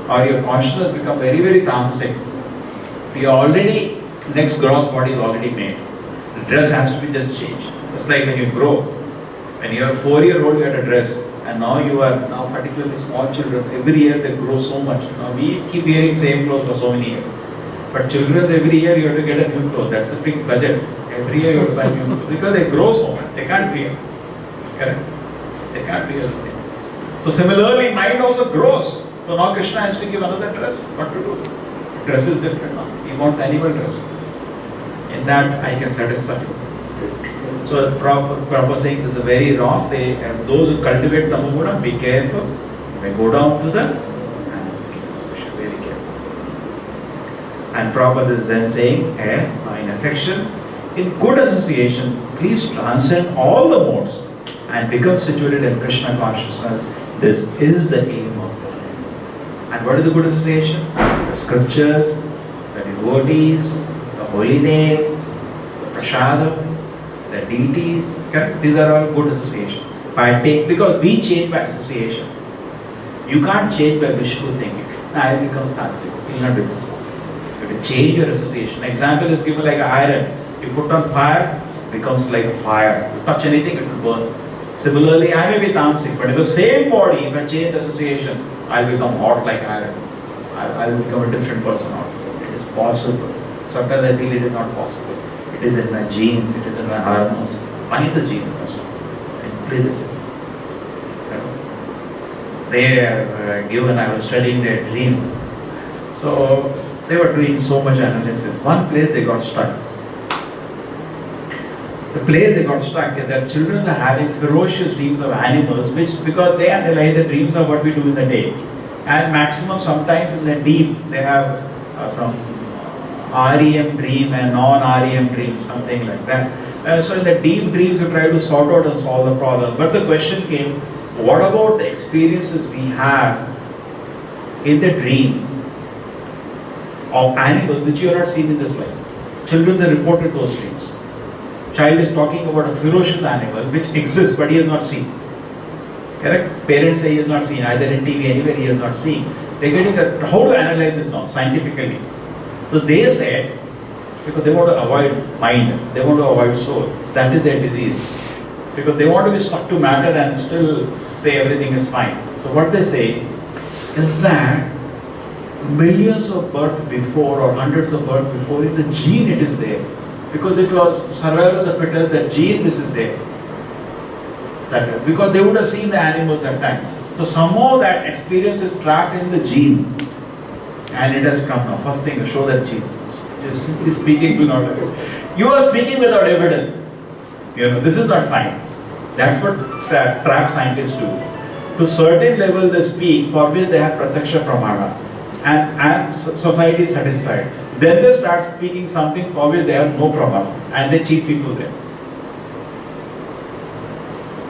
or your consciousness become very, very tamasic, you already, next gross body is already made. The dress has to be just changed. It's like when you grow. When you are 4-year-old, you had a dress, and now you are now particularly small children. Every year they grow so much. Now we keep wearing same clothes for so many years. But children, every year you have to get a new clothes. That's a big budget. Every year you have to buy new clothes because they grow so much. They can't wear. Correct? They can't wear the same clothes. So similarly, mind also grows. So now Krishna has to give another dress. What to do? Dress is different now. He wants animal dress. In that I can satisfy you. So proper saying is a very wrong. Those who cultivate Tamoguna, be careful. They go down to the very careful. And proper is then saying, in affection, in good association, please transcend all the modes and become situated in Krishna consciousness. This is the aim of life. And what is the good association? The scriptures, the devotees, the holy name, the prasadam, the deities, correct? These are all good association. Because we change by association. You can't change by wishful thinking. I will become Sattvic. You will not become Sattvic. You have to change your association. Example is given like iron. You put on fire, becomes like fire. You touch anything, it will burn. Similarly, I may be tamasic, but in the same body, if I change association, I will become hot like iron. I will become a different person. It is possible. Sometimes I feel it is not possible. It is in my genes, it is in my hormones. Find the gene first. Simply this. They have given, I was studying their dream. So they were doing so much analysis. One place they got stuck. The place they got stuck is that children are having ferocious dreams of animals, which because they analyze the dreams of what we do in the day. And maximum sometimes in the deep they have some REM dream and non-REM dream, something like that. So in the deep dreams you try to sort out and solve the problem. But the question came, what about the experiences we have in the dream of animals which you have not seen in this life? Children have reported those dreams. Child is talking about a ferocious animal which exists but he has not seen. Correct? Parents say he has not seen, either in TV, anywhere he has not seen. They're getting how to analyze this now scientifically. So they said, because they want to avoid mind, they want to avoid soul. That is their disease. Because they want to be stuck to matter and still say everything is fine. So what they say is that millions of births before or hundreds of births before, in the gene it is there. Because it was survival of the fittest, that gene, this is there. Because they would have seen the animals at that time. So somehow that experience is trapped in the gene. And it has come now. First thing, show that gene. Just simply speaking will not happen. You are speaking without evidence. This is not fine. That's what trap scientists do. To certain level they speak for which they have pratyaksha pramana. And society is satisfied. Then they start speaking something for which they have no pramana. And they cheat people there.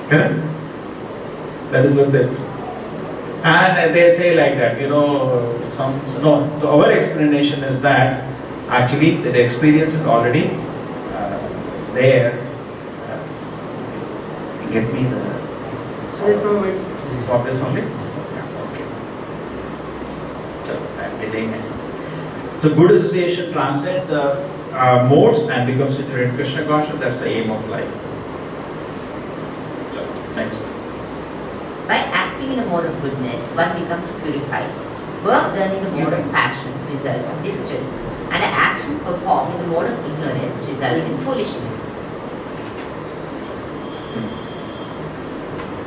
Correct? That is what they do. And they say like that, so our explanation is that actually the experience is already there. Get me the... So there's no words. Of this only? Yeah, okay. So I'm delaying it. So good association transcends the modes and becomes situated in Krishna consciousness. That's the aim of life. So, next one. By acting in the mode of goodness, one becomes purified. Work done in the mode of passion results in distress, and an action performed in the mode of ignorance results in foolishness.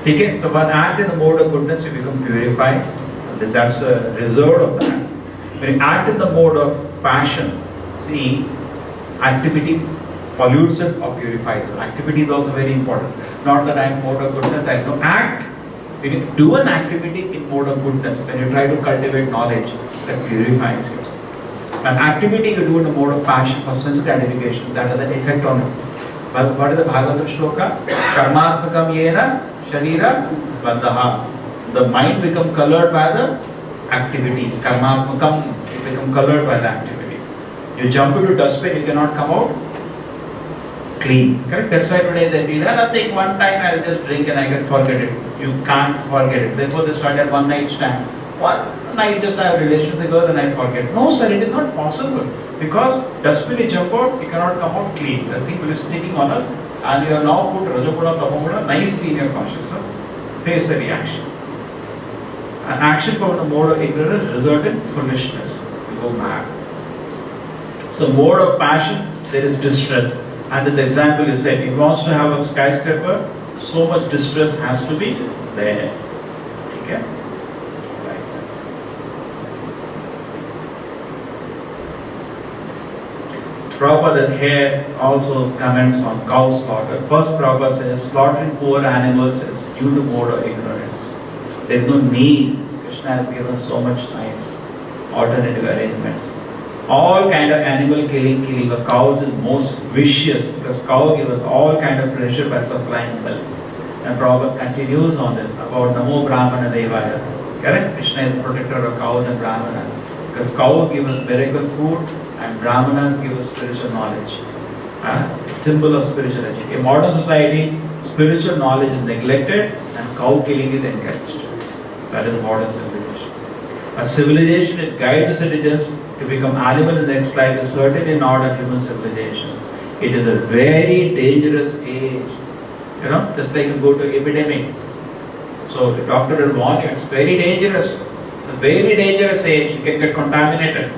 Okay, so one act in the mode of goodness, you become purified. That's a result of that. When you act in the mode of passion, see, activity pollutes us or purifies us. Activity is also very important. Not that I am mode of goodness, I have to act. When you do an activity in mode of goodness, when you try to cultivate knowledge, that purifies you. An activity you do in a mode of passion for sense gratification, that has an effect on it. But what is the Bhagavatam shloka? Karmatmakam yena sharira bandhaha. The mind become colored by the activities. Karmatmakam, it become colored by the activities. You jump into dustbin, you cannot come out clean. Correct? That's why today they feel, nothing, one time I'll just drink and I can forget it. You can't forget it. Therefore they started one night stand. One night just I have a relation with the girl and I forget. No sir, it is not possible. Because dustbin you jump out, you cannot come out clean. The thing will be sticking on us and you have now put Rajoguna, Tamoguda nicely in your consciousness. Face the reaction. An action from the mode of ignorance results in foolishness. You go mad. So mode of passion, there is distress. And the example you said, if he wants to have a skyscraper, so much distress has to be there. Okay? Like that. Prabhupada here also comments on cow slaughter. First Prabhupada says, slaughtering poor animals is due to mode of ignorance. There is no need. Krishna has given so much nice alternative arrangements. All kind of animal killing of cows is most vicious because cow gives us all kind of pleasure by supplying milk. And Prabhupada continues on this about Namo Brahmana Devaya. Correct? Krishna is the protector of cows and Brahmanas. Because cow gives us miracle food and Brahmanas give us spiritual knowledge. Symbol of spirituality. In modern society, spiritual knowledge is neglected and cow killing is encouraged. That is modern civilization. A civilization which guides the citizens to become animal in the next life is certainly not a human civilization. It is a very dangerous age. You know, just like you go to epidemic. So the doctor will warn you, it's very dangerous. It's a very dangerous age. You can get contaminated.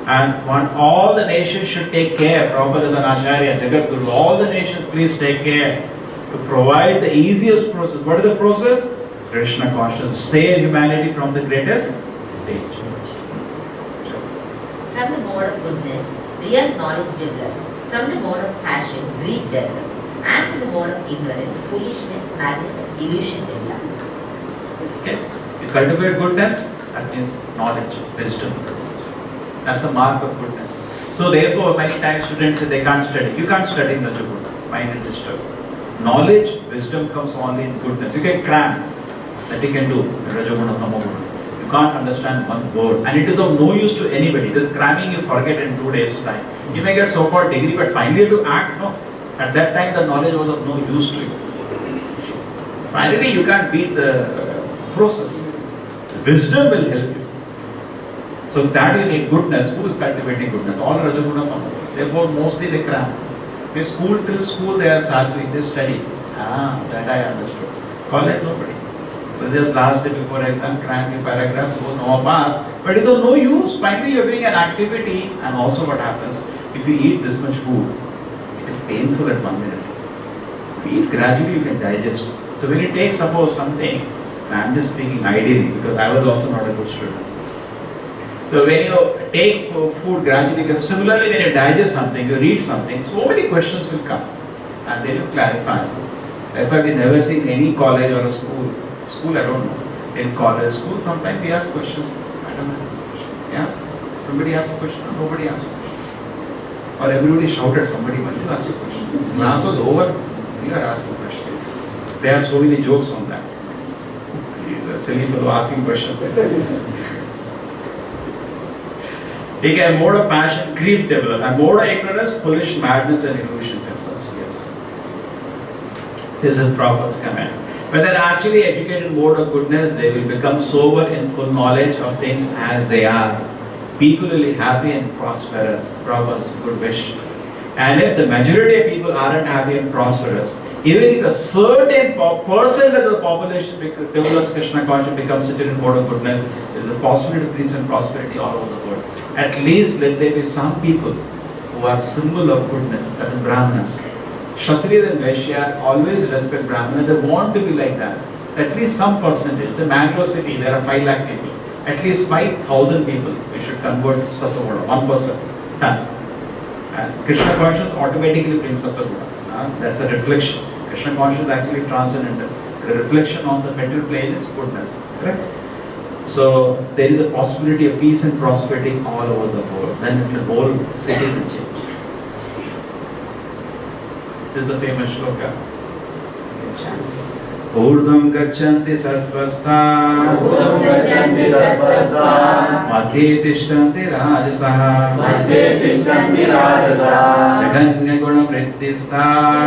And all the nations should take care. Prabhupada is an Acharya, Jagadguru. All the nations please take care to provide the easiest process. What is the process? Krishna consciousness. Save humanity from the greatest danger. From the mode of goodness, real knowledge develops. From the mode of passion, grief develops. And from the mode of ignorance, foolishness, madness, and illusion develop. Okay. You cultivate goodness, that means knowledge, wisdom. That's the mark of goodness. So therefore, many times students say they can't study. You can't study in Rajoguna. Mind is disturbed. Knowledge, wisdom comes only in goodness. You can cram. That you can do in Rajoguna, Tamoguna. You can't understand one word. And it is of no use to anybody. This cramming you forget in 2 days' time. You may get so-called degree, but finally you have to act. No. At that time the knowledge was of no use to you. Finally you can't beat the process. The wisdom will help you. So that you need goodness. Who is cultivating goodness? All Rajoguna, Tamoguna. Therefore mostly they cram. They school till school they are sadhvi, they study. That I understood. College nobody. So just last day before exam, cram your paragraph, goes no pass. But it is of no use. Finally you are doing an activity, and also what happens, if you eat this much food, it is painful at 1 minute. If you eat gradually, you can digest. So when you take suppose something, I am just speaking ideally because I was also not a good student. So when you take food gradually, because similarly when you digest something, you read something, so many questions will come and they will clarify. Therefore we never seen any college or a school I don't know. In college, school, sometimes we ask questions. I don't know. Yes. Somebody asks a question, nobody asks a question. Or everybody shouted, somebody wanted to ask a question. Class was over, we are asking a question. There are so many jokes on that. The silly fellow asking questions. Take a mode of passion, grief develops. A mode of ignorance, foolish madness and illusion develops. Yes. This is Prabhupada's command. When they are actually educated mode of goodness, they will become sober in full knowledge of things as they are. People will be happy and prosperous. Prabhupada's good wish. And if the majority of people aren't happy and prosperous, even if a certain percent of the population develops Krishna consciousness, becomes seated in mode of goodness, there is a possibility of peace and prosperity all over the world. At least let there be some people who are symbol of goodness, that is Brahmanas. Kshatriyas and Vaishyas always respect Brahmana. They want to be like that. At least some percentage. In Mangalore city, there are 5 lakh people. At least 5,000 people we should convert to Sattva-Guna. 1%. Done. And Krishna consciousness automatically brings Sattva-Guna. That's a reflection. Krishna consciousness is actually transcendental. The reflection on the material plane is goodness. Correct? So there is a possibility of peace and prosperity all over the world. Then the whole city will change. This is the famous shloka. ऊर्ध्वं गच्छन्ति सत्त्वस्था ऊर्ध्वं गच्छन्ति सत्त्वस्था मध्ये तिष्ठन्ति राजसः मध्ये तिष्ठन्ति राजसः जघन्यगुणवृत्तिस्था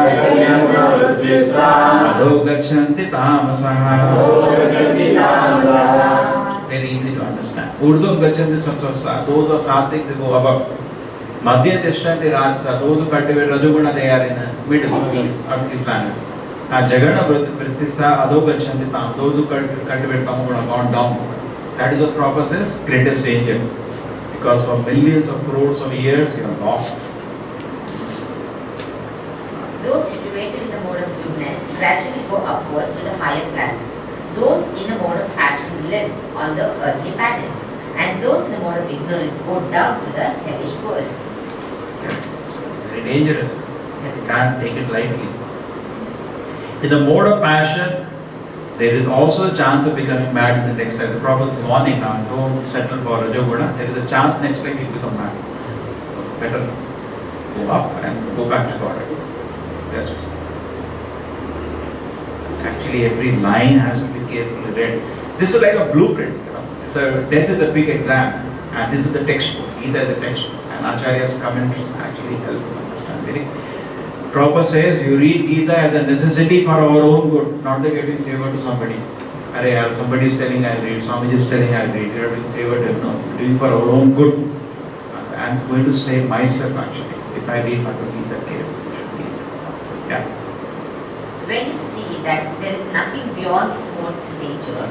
जघन्यगुणवृत्तिस्था अधो गच्छन्ति तामसः अधो गच्छन्ति तामसः. Very easy to understand. Urdhvam gachanti sattva, those are sattvic, they go above. Madhya tishtanti rajasa, those who cultivate rajoguna, they are in the middle of the earthly planet. And jagana vrittistha, adho gachanti tam, those who cultivate tamoguna, gone down. That is what Prabhupada says, greatest danger. Because for millions of crores of years, you are lost. Those situated in the mode of goodness gradually go upwards to the higher planets. Those in the mode of action live on the earthly planets, and those in the mode of ignorance go down to the hellish worlds. Very dangerous. You can't take it lightly. In the mode of passion, there is also a chance of becoming mad in the next life. The Prabhupada is warning now, don't settle for Rajoguna. There is a chance next life you become mad. So better go up and go back to God. Yes. Actually, every line has to be carefully read. This is like a blueprint. So death is a big exam, and this is the textbook. Gita is the textbook, and Acharya's comments actually help us understand. Very. Prabhupada says you read Gita as a necessity for our own good, not the getting favor to somebody. Arey, somebody is telling I'll read, Swamiji is telling I'll read. You are doing favor to him. No, doing for our own good. I'm going to save myself actually if I read Bhagavad Gita carefully. Yeah. When you see that there is nothing beyond this modes of nature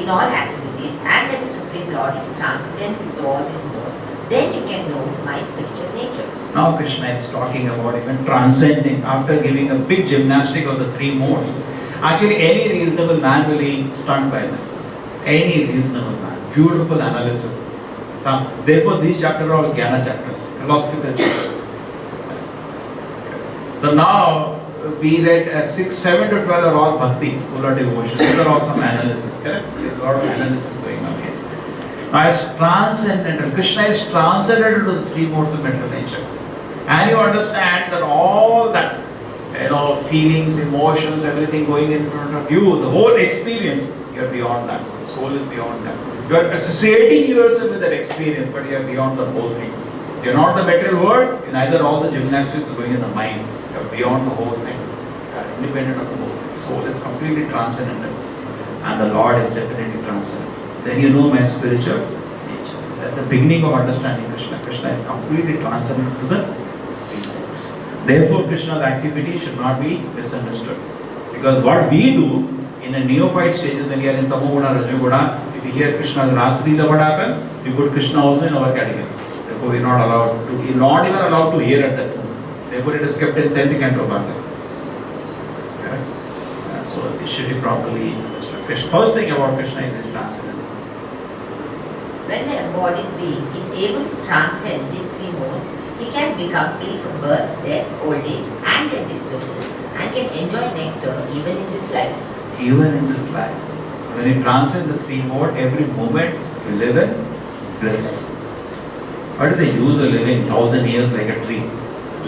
in all activities, and that the Supreme Lord is transcendent into all these modes, then you can know my spiritual nature. Now Krishna is talking about even transcending after giving a big gymnastic of the three modes. Actually, any reasonable man will be stunned by this. Any reasonable man. Beautiful analysis. Therefore, these chapters are all Jnana chapters, philosophical chapters. So now, we read 6, 7 to 12 are all bhakti, full of devotion. These are all some analysis, correct? There is a lot of analysis going on here. Now, as transcendental, Krishna is transcendental to the three modes of mental nature. And you understand that all that, feelings, emotions, everything going in front of you, the whole experience, you are beyond that. The soul is beyond that. You are associating yourself with that experience, but you are beyond the whole thing. You are not the material world, neither all the gymnastics going in the mind. You are beyond the whole thing. You are independent of the whole thing. Soul is completely transcendental. And the Lord is definitely transcendent. Then you know my spiritual nature. At the beginning of understanding Krishna, Krishna is completely transcendent to the three modes. Therefore, Krishna's activity should not be misunderstood. Because what we do in a neophyte stage, when we are in Tamoguna, Rajoguna, if we hear Krishna's Rasalila, what happens? We put Krishna also in our category. Therefore, we are not allowed to, we are not even allowed to hear at that moment. Therefore, it is kept in 10th canto Bhagavad. So, it should be properly understood. First thing about Krishna is his transcendence. When the embodied being is able to transcend these three modes, he can become free from birth, death, old age, and their distresses, and can enjoy nectar even in this life. Even in this life. So when you transcend the three modes, every moment you live in bliss. What do they use of living 1,000 years like a tree?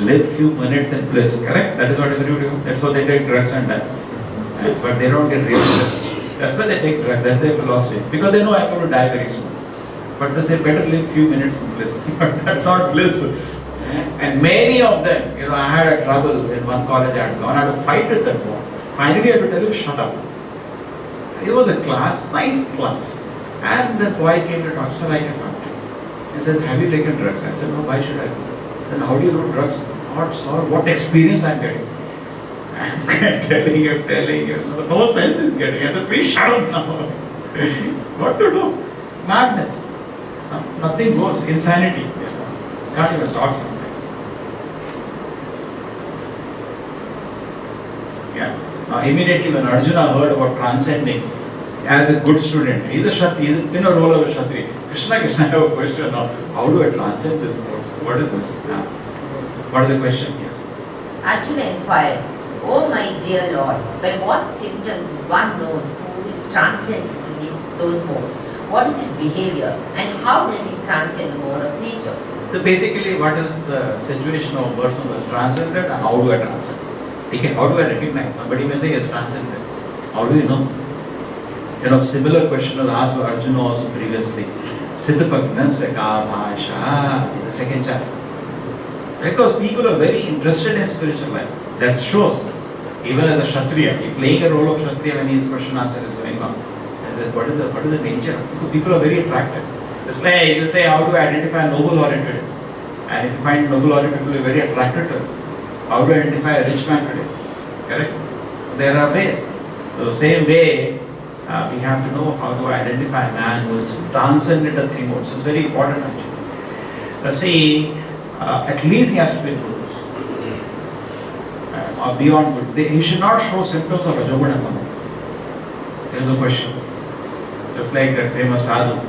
Live few minutes in bliss, correct? That is what everybody do. That's why they take drugs and die. But they don't get real bliss. That's why they take drugs, that's their philosophy. Because they know I'm going to die very soon. But they say better live few minutes in bliss. But that's not bliss. And many of them, I had a trouble in one college I had gone. I had to fight with that boy. Finally I had to tell him, shut up. It was a class, nice class. And the boy came to talk, sir, I can talk to you. He says, have you taken drugs? I said, no, why should I? Then how do you know drugs? What, sir, what experience I'm getting? I'm telling you, no sense is getting. I said, please shut up now. What to do? Madness. Nothing goes. Insanity. Can't even talk sometimes. Now immediately when Arjuna heard about transcending, as a good student, he's a Kshatriya, he's in a role of a Kshatriya. Krishna, I have a question now. How do I transcend this modes? What is this? What is the question? Yes. Arjuna inquired, "Oh my dear Lord, by what symptoms is one known who is transcendent to those modes? What is his behavior and how does he transcend the mode of nature?" So basically, what is the situation of a person who is transcended and how do I transcend? Okay, how do I recognize? Somebody may say he is transcended. How do you know? You know, similar question was asked by Arjuna also previously. Siddhapagna ka bhasha, in the second chapter. Because people are very interested in spiritual life. That shows. Even as a Kshatriya, he's playing a role of Kshatriya when his question answer is going on. I said, what is the nature? Because people are very attracted. It's like you say how to identify a noble oriented. And if you find noble oriented people very attracted to it. How to identify a rich man today? Correct? There are ways. So same way, we have to know how to identify a man who is transcended the three modes. It's very important actually. See, at least he has to be Buddhist. Or beyond good. He should not show symptoms of Rajoguna. There is no question. Just like that famous sadhu.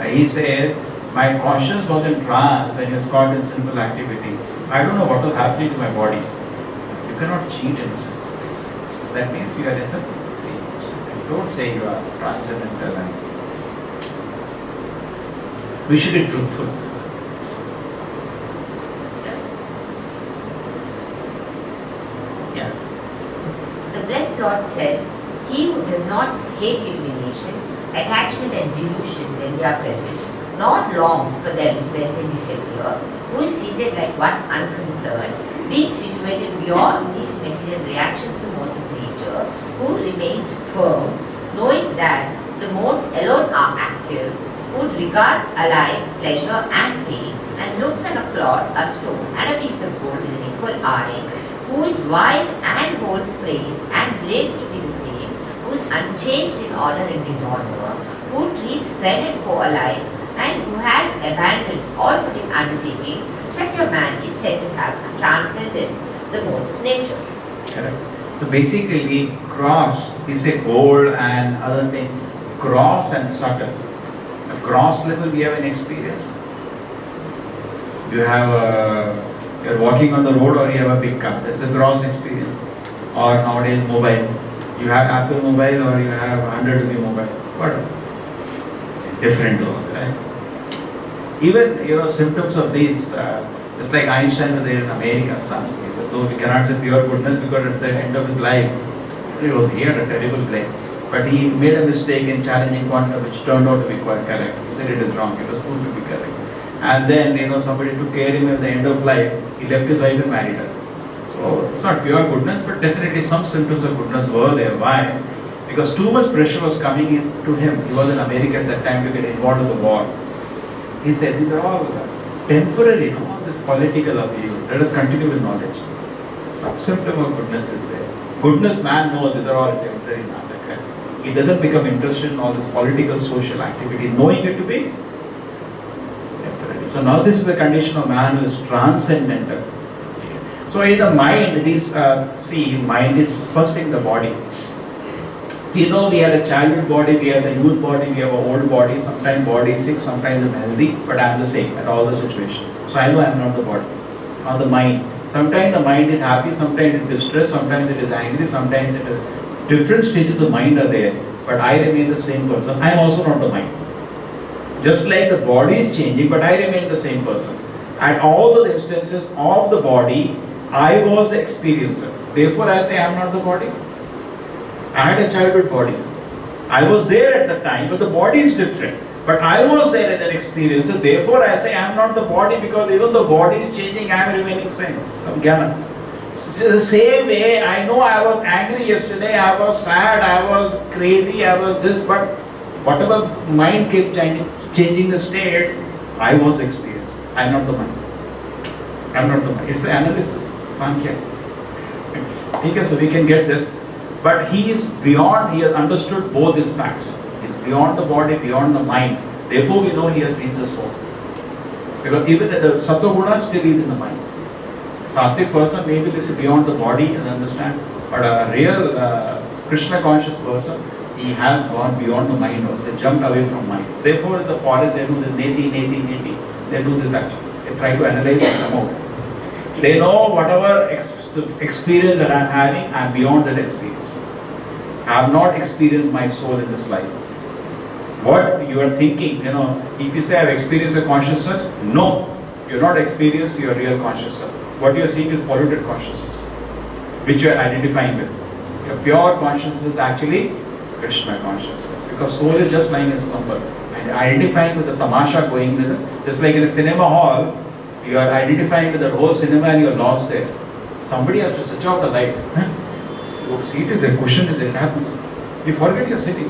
He says, my conscience was in trance when he was caught in sinful activity. I don't know what was happening to my body. You cannot cheat innocent. That means you are in the three modes. Don't say you are transcendental. We should be truthful. Yeah. The blessed Lord said, he who does not hate illumination, attachment and delusion when they are present, nor longs for them when they disappear, who is seated like one unconcerned, being situated beyond these material reactions to modes of nature, who remains firm, knowing that the modes alone are active, who regards alike pleasure and pain, and looks at a clod, a stone, and a piece of gold with an equal eye, who is wise and holds praise and blames to be the same, who is unchanged in honor and dishonor, who treats friend and foe alike, and who has abandoned all footing undertaking, such a man is said to have transcended the modes of nature. Correct. So basically, gross, you say gold and other thing, gross and subtle. At gross level, we have an experience. You have you're walking on the road or you have a big car. That's a gross experience. Or nowadays, mobile. You have Apple mobile or you have 100 rupee mobile. What? Different though, right? Even symptoms of these, just like Einstein was there in America, though we cannot say pure goodness because at the end of his life, he had a terrible blame. But he made a mistake in challenging quantum, which turned out to be quite correct. He said it is wrong, it was proved to be correct. And then, somebody took care of him at the end of life, he left his wife and married her. So it's not pure goodness, but definitely some symptoms of goodness were there. Why? Because too much pressure was coming in to him. He was in America at that time to get involved in the war. He said, these are all temporary, all this political upheaval. Let us continue with knowledge. Some symptom of goodness is there. Goodness, man knows these are all temporary now. He doesn't become interested in all this political, social activity, knowing it to be temporary. So now this is the condition of man who is transcendental. So in the mind, mind is first in the body. We had a childhood body, we have a youth body, we have an old body. Sometimes body is sick, sometimes I'm healthy, but I'm the same at all the situations. So I know I'm not the body. Now the mind. Sometimes the mind is happy, sometimes it is distressed, sometimes it is angry, sometimes it is different stages of mind are there. But I remain the same person. I am also not the mind. Just like the body is changing, but I remain the same person. At all those instances of the body, I was the experiencer. Therefore I say I am not the body. I had a childhood body. I was there at the time, but the body is different. But I was there as an experiencer. Therefore I say I am not the body, because even the body is changing, I am remaining same. Some jnana. So the same way, I know I was angry yesterday, I was sad, I was crazy, I was this, but whatever mind kept changing the states, I was experienced. I am not the mind. I am not the mind. It's the analysis, Sankhya. Okay, so we can get this. But he is beyond, he has understood both these facts. He is beyond the body, beyond the mind. Therefore we know he has reached the soul. Because even the Sattva Guna still is in the mind. Sattvic person may be little beyond the body and understand, but a real Krishna conscious person, he has gone beyond the mind also, jumped away from mind. Therefore in the forest they do this neti, they do this action. They try to analyze and come out. They know whatever experience that I am having, I am beyond that experience. I have not experienced my soul in this life. What you are thinking, if you say I have experienced a consciousness, no, you are not experienced your real consciousness. What you are seeing is polluted consciousness, which you are identifying with. Your pure consciousness is actually Krishna consciousness. Because soul is just lying in slumber and identifying with the tamasha going with it. Just like in a cinema hall, you are identifying with the whole cinema and you are lost there. Somebody has to switch off the light. So seat is there, cushion is there, it happens. You forget you're sitting.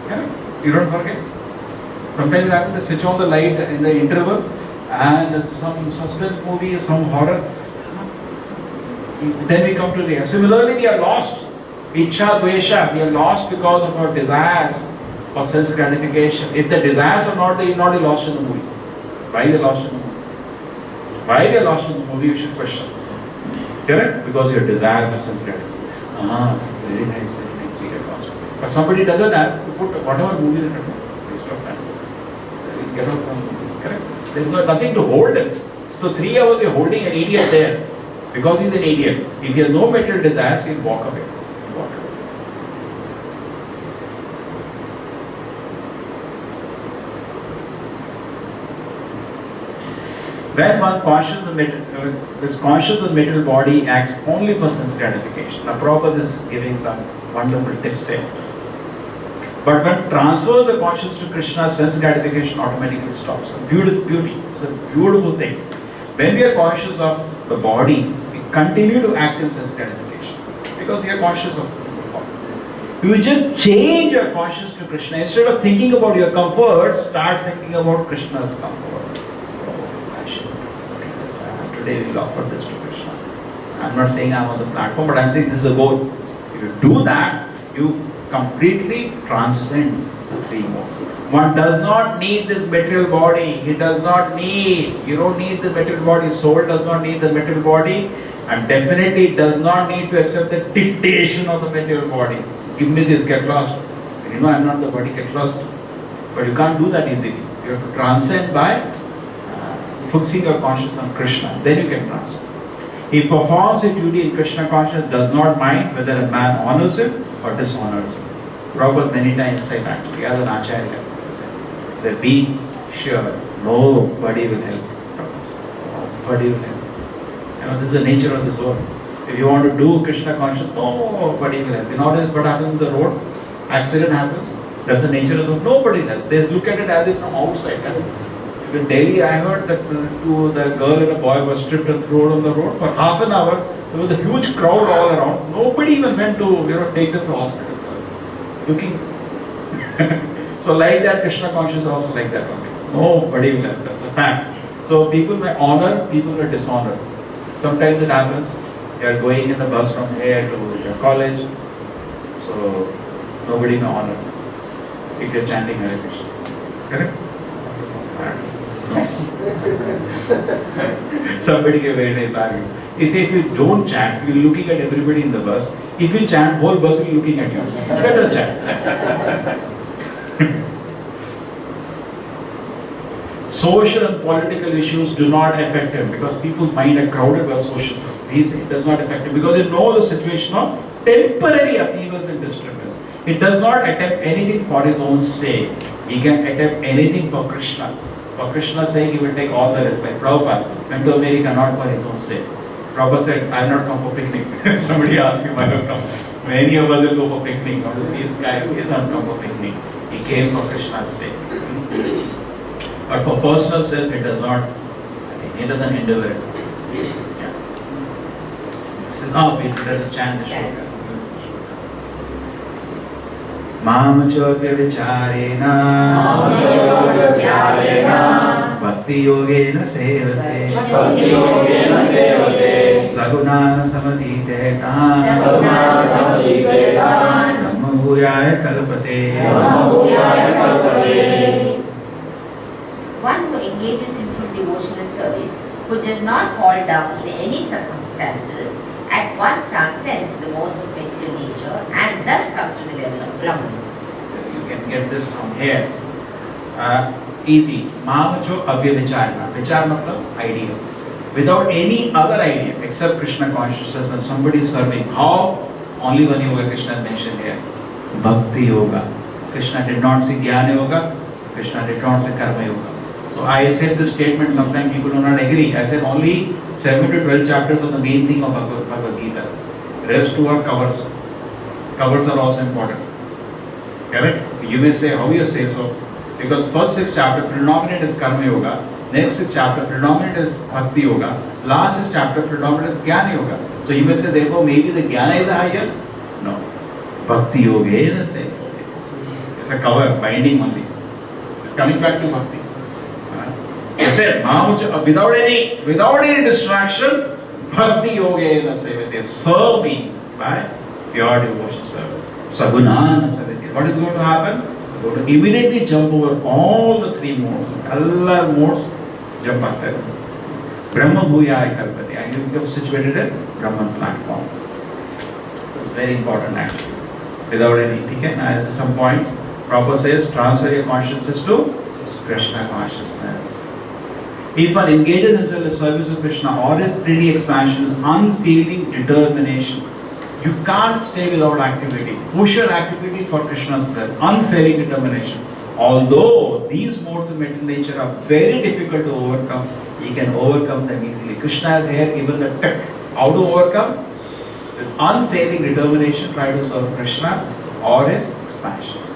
Yeah? You don't forget. Sometimes it happens to switch on the light in the interval and some suspense movie, some horror. Then we come to the. Similarly, we are lost. Ichha, dvesha, we are lost because of our desires for sense gratification. If the desires are not there, you're not lost in the movie. Why you are lost in the movie? Why we are lost in the movie, you should question. Correct? Because your desire for sense gratification. Very nice, we get lost. But somebody doesn't have to put whatever movie they can waste of time. Get out from, correct? There's nothing to hold him. So 3 hours you're holding an idiot there. Because he's an idiot. If he has no material desires, he'll walk away. Walk away. When one this conscious of material body acts only for sense gratification. Now Prabhupada is giving some wonderful tips here. But when transfers the consciousness to Krishna, sense gratification automatically stops. Beauty. It's a beautiful thing. When we are conscious of the body, we continue to act in sense gratification. Because we are conscious of the body. You just change your consciousness to Krishna. Instead of thinking about your comfort, start thinking about Krishna's comfort. Today we will offer this to Krishna. I'm not saying I'm on the platform, but I'm saying this is a goal. If you do that, you completely transcend the 3 modes. One does not need this material body. He does not need, you don't need the material body. Soul does not need the material body. And definitely does not need to accept the dictation of the material body. Give me this, get lost. You know I'm not the body, get lost. But you can't do that easily. You have to transcend by fixing your consciousness on Krishna. Then you can transcend. He performs a duty in Krishna consciousness, does not mind whether a man honors him or dishonors him. Prabhupada many times said actually, as an acharya, he said, be sure, nobody will help. Nobody will help. You know, this is the nature of this world. If you want to do Krishna consciousness, nobody will help. Nowadays, what happens on the road? Accident happens. That's the nature of the world. Nobody will help. They look at it as if from outside. In Delhi, I heard that the girl and a boy were stripped and thrown on the road. For half an hour, there was a huge crowd all around. Nobody even went to take them to hospital. Looking. So like that, Krishna consciousness is also like that only. Nobody will help. That's a fact. So people may honor, people may dishonor. Sometimes it happens. You are going in the bus from here to your college. So nobody may honor if you are chanting Hare Krishna. Correct? Somebody gave a very nice argument. He said, if you don't chant, you're looking at everybody in the bus. If you chant, whole bus will be looking at you. Better chant. Social and political issues do not affect him because people's mind are crowded by social. He said it does not affect him because they know the situation of temporary upheavals and disturbance. He does not attempt anything for his own sake. He can attempt anything for Krishna. For Krishna's sake, he will take all the risk. Like Prabhupada went to America not for his own sake. Prabhupada said, I have not come for picnic. Somebody asked him, I have come. Many of us will go for picnic. Or to see a sky, he has not come for picnic. He came for Krishna's sake. But for personal self, it does not. He doesn't endeavor it. Yeah. So now we let us chant the shloka. Mam chokya vicharena bhakti yogena sevate sagunana samadhite brahma bhuyaya kalpate. One who engages in full devotional service, who does not fall down in any circumstances, at once transcends the modes of material nature and thus comes to the level of Brahman. You can get this from here. Easy. Mamacho avyavicharana. Vichar matlab idea. Without any other idea except Krishna consciousness, when somebody is serving, how? Only one yoga Krishna is mentioned here. Bhakti yoga. Krishna did not say Jnana yoga. Krishna did not say Karma yoga. So I said this statement, sometimes people do not agree. I said only 7 to 12 chapters of the main thing of Bhagavad Gita. Rest 2 are covers. Covers are also important. Correct? You may say, how you say so? Because first 6 chapter predominant is Karma Yoga, next 6 chapter predominant is Bhakti Yoga, last 6 chapter predominant is Jnana Yoga. So you may say, therefore maybe the Jnana is the highest? No. Bhakti Yoga is the same. It's a cover, binding only. It's coming back to Bhakti. He said, without any distraction, Bhakti Yoga is the same. They serve me by pure devotion service. Sagunana Savitya. What is going to happen? You're going to immediately jump over all the 3 modes. All modes jump after. Brahma Bhuya Kalpati. And you become situated at Brahman platform. So it's very important actually. Without any, okay? As some points, Prabhupada says, transfer your consciousness to Krishna consciousness. If one engages himself in the service of Krishna or his pretty expansion, unfailing determination, you can't stay without activity. Push your activity for Krishna's pleasure. Unfailing determination. Although these modes of mental nature are very difficult to overcome, you can overcome them easily. Krishna has here given the trick. How to overcome? With unfailing determination, try to serve Krishna or his expansions.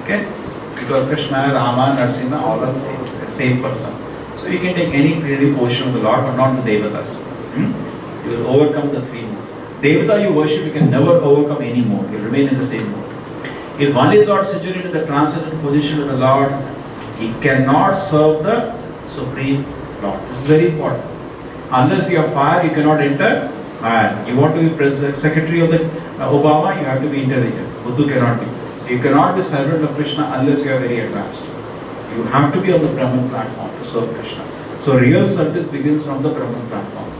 Okay? Because Krishna, Rama, Narasimha, all are the same person. So you can take any creative portion of the Lord, but not the Devatas. You will overcome the 3 modes. Devata you worship, you can never overcome any mode. You will remain in the same mode. If one is not situated in the transcendental position of the Lord, he cannot serve the Supreme Lord. This is very important. Unless you have fire, you cannot enter fire. You want to be secretary of the Obama, you have to be intelligent. Buddha cannot be. So you cannot be servant of Krishna unless you are very advanced. You have to be on the Brahman platform to serve Krishna. So real service begins from the Brahman platform.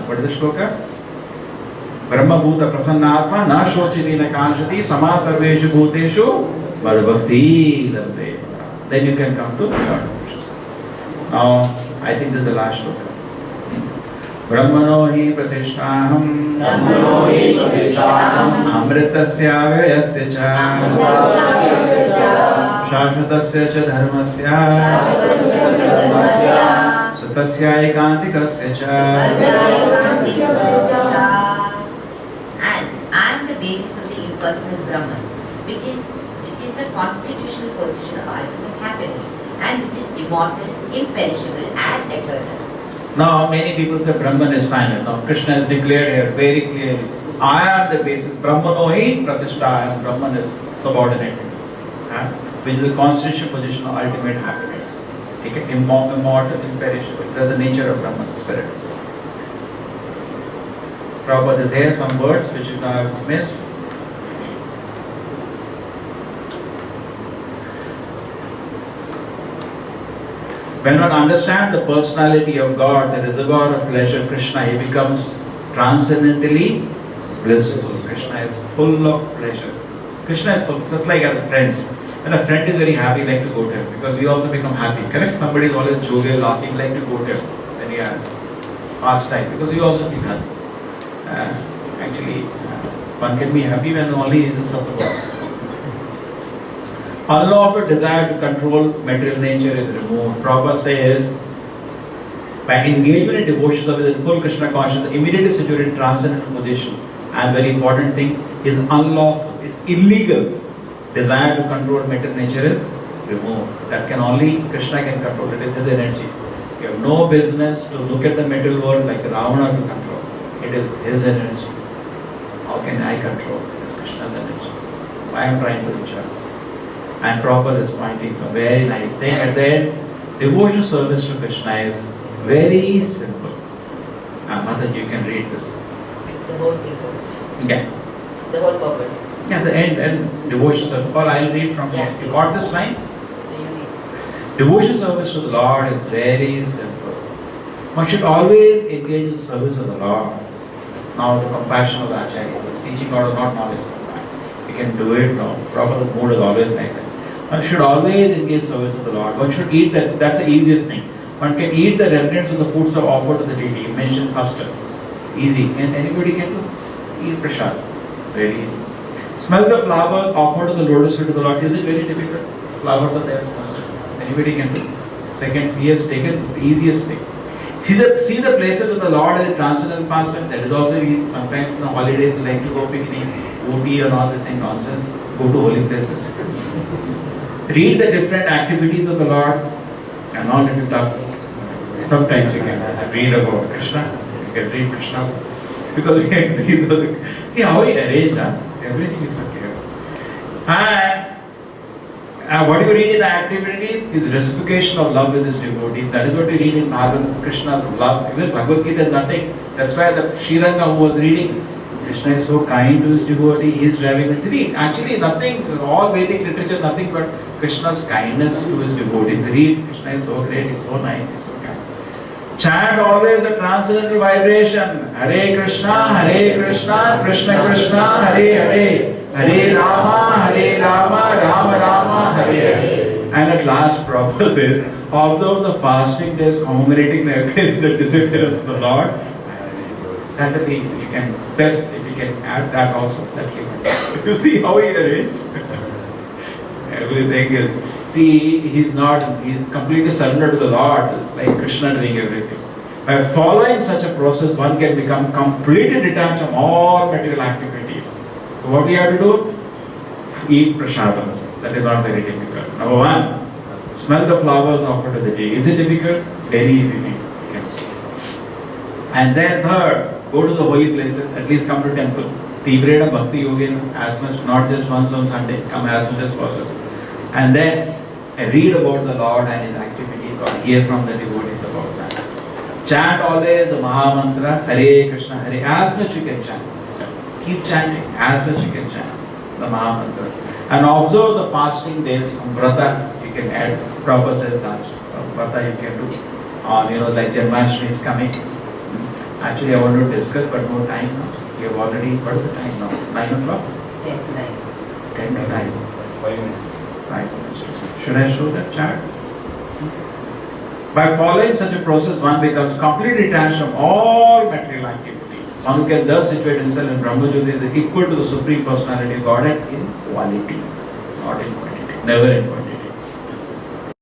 What is the shloka? Brahma Bhuta Prasannatma Na Shochiti Na Kanshati Sama Sarveshu Bhuteshu Madhubhakti Labde. Then you can come to God. Now, I think this is the last shloka. Brahmano hi pratishtaham Amritasya vyayasya cha Shashvatasya cha dharmasya Sutasya ekantikasya cha. And I am the basis of the impersonal Brahman, which is the constitutional position of ultimate happiness, and which is immortal, imperishable, and eternal. Now, many people say Brahman is final. Now, Krishna has declared here very clearly, I am the basis. Brahmano hi pratishtha. Brahman is subordinate, which is the constitutional position of ultimate happiness. Okay? Immortal, imperishable. That's the nature of Brahman, spirit. Prabhupada is here, some words which you have missed. When one understands the personality of God, the reservoir of pleasure, Krishna, he becomes transcendently blissful. Krishna is full of pleasure. Krishna is full, just like as friends. When a friend is very happy, like to go to him, because we also become happy. Correct? Somebody is always jovial, laughing, like to go to him when you have pastime, because we also feel happy. One can be happy when only is of the world. Unlawful desire to control material nature is removed. Prabhupada says, by engagement in devotion service in full Krishna consciousness, immediately situated in transcendental position, and very important thing is unlawful, it's illegal. Desire to control material nature is removed. That can only Krishna can control. It is his energy. You have no business to look at the material world like Ravana to control. It is his energy. How can I control? It's Krishna's energy. I am trying to reach out. And Prabhupada is pointing some very nice thing at the end. Devotional service to Krishna is very simple. Mataji, you can read this. The whole thing. Yeah. The whole purpose. Yeah, the end and devotional service. Or I'll read from here. You got this line? Devotional service to the Lord is very simple. One should always engage in service of the Lord. It's now the compassion of the Acharya. It's teaching God is not knowledge. You can do it now. Proper mood is always like that. One should always engage service of the Lord. One should eat that. That's the easiest thing. One can eat the remnants of the foods of offered to the deity. Mentioned faster. Easy. And anybody can do. Eat prasad. Very easy. Smell the flowers offered to the lotus feet of the Lord. Is it very difficult? Flowers are there. Anybody can do. Second, he has taken the easiest thing. See the places of the Lord as a transcendental pastime. That is also easy. Sometimes on holidays we like to go picnic, OT and all this same nonsense. Go to holy places. Read the different activities of the Lord and all little tough. Sometimes you can read about Krishna. You can read Krishna because these are the. See how he arranged. Everything is so clear. And what you read in the activities is reciprocation of love with his devotees. That is what you read in Bhagavad Krishna's love. Even Bhagavad Gita is nothing. That's why the Sriranga who was reading, Krishna is so kind to his devotee, he is driving with read. Actually nothing, all Vedic literature, nothing but Krishna's kindness to his devotees. Read, Krishna is so great, he's so nice, he's so kind. Chant always a transcendental vibration. Hare Krishna, Krishna Krishna, Hare Hare. Hare Rama, Rama Rama, Hare Hare. And at last, Prabhupada says, observe the fasting days commemorating the appearance and disappearance of the Lord. That will be, you can test if you can add that also. That you see how he arranged? Everything is, see, he's completely surrendered to the Lord. It's like Krishna doing everything. By following such a process, one can become completely detached from all material activities. So what we have to do? Eat prasadam. That is not very difficult. Number one, smell the flowers offered to the deity. Is it difficult? Very easy thing. Okay. And then third, go to the holy places. At least come to temple. Tivreda Bhakti Yogena, as much, not just once on Sunday. Come as much as possible. And then read about the Lord and his activities or hear from the devotees about that. Chant always the Maha Mantra, Hare Krishna, Hare, as much you can chant. Keep chanting as much you can chant the Maha Mantra. And observe the fasting days from Vrata. You can add proper says that. Some Vrata you can do. Like Janmashtami is coming. Actually, I want to discuss, but no time now. We have already, what is the time now? 9 o'clock? 10 to 9. 10 to 9. 5 minutes. 5 minutes. Should I show that chart? By following such a process, one becomes completely detached from all material activities. One who can thus situate himself in Brahmajyoti is equal to the Supreme Personality of Godhead in quality, not in quantity, never in quantity.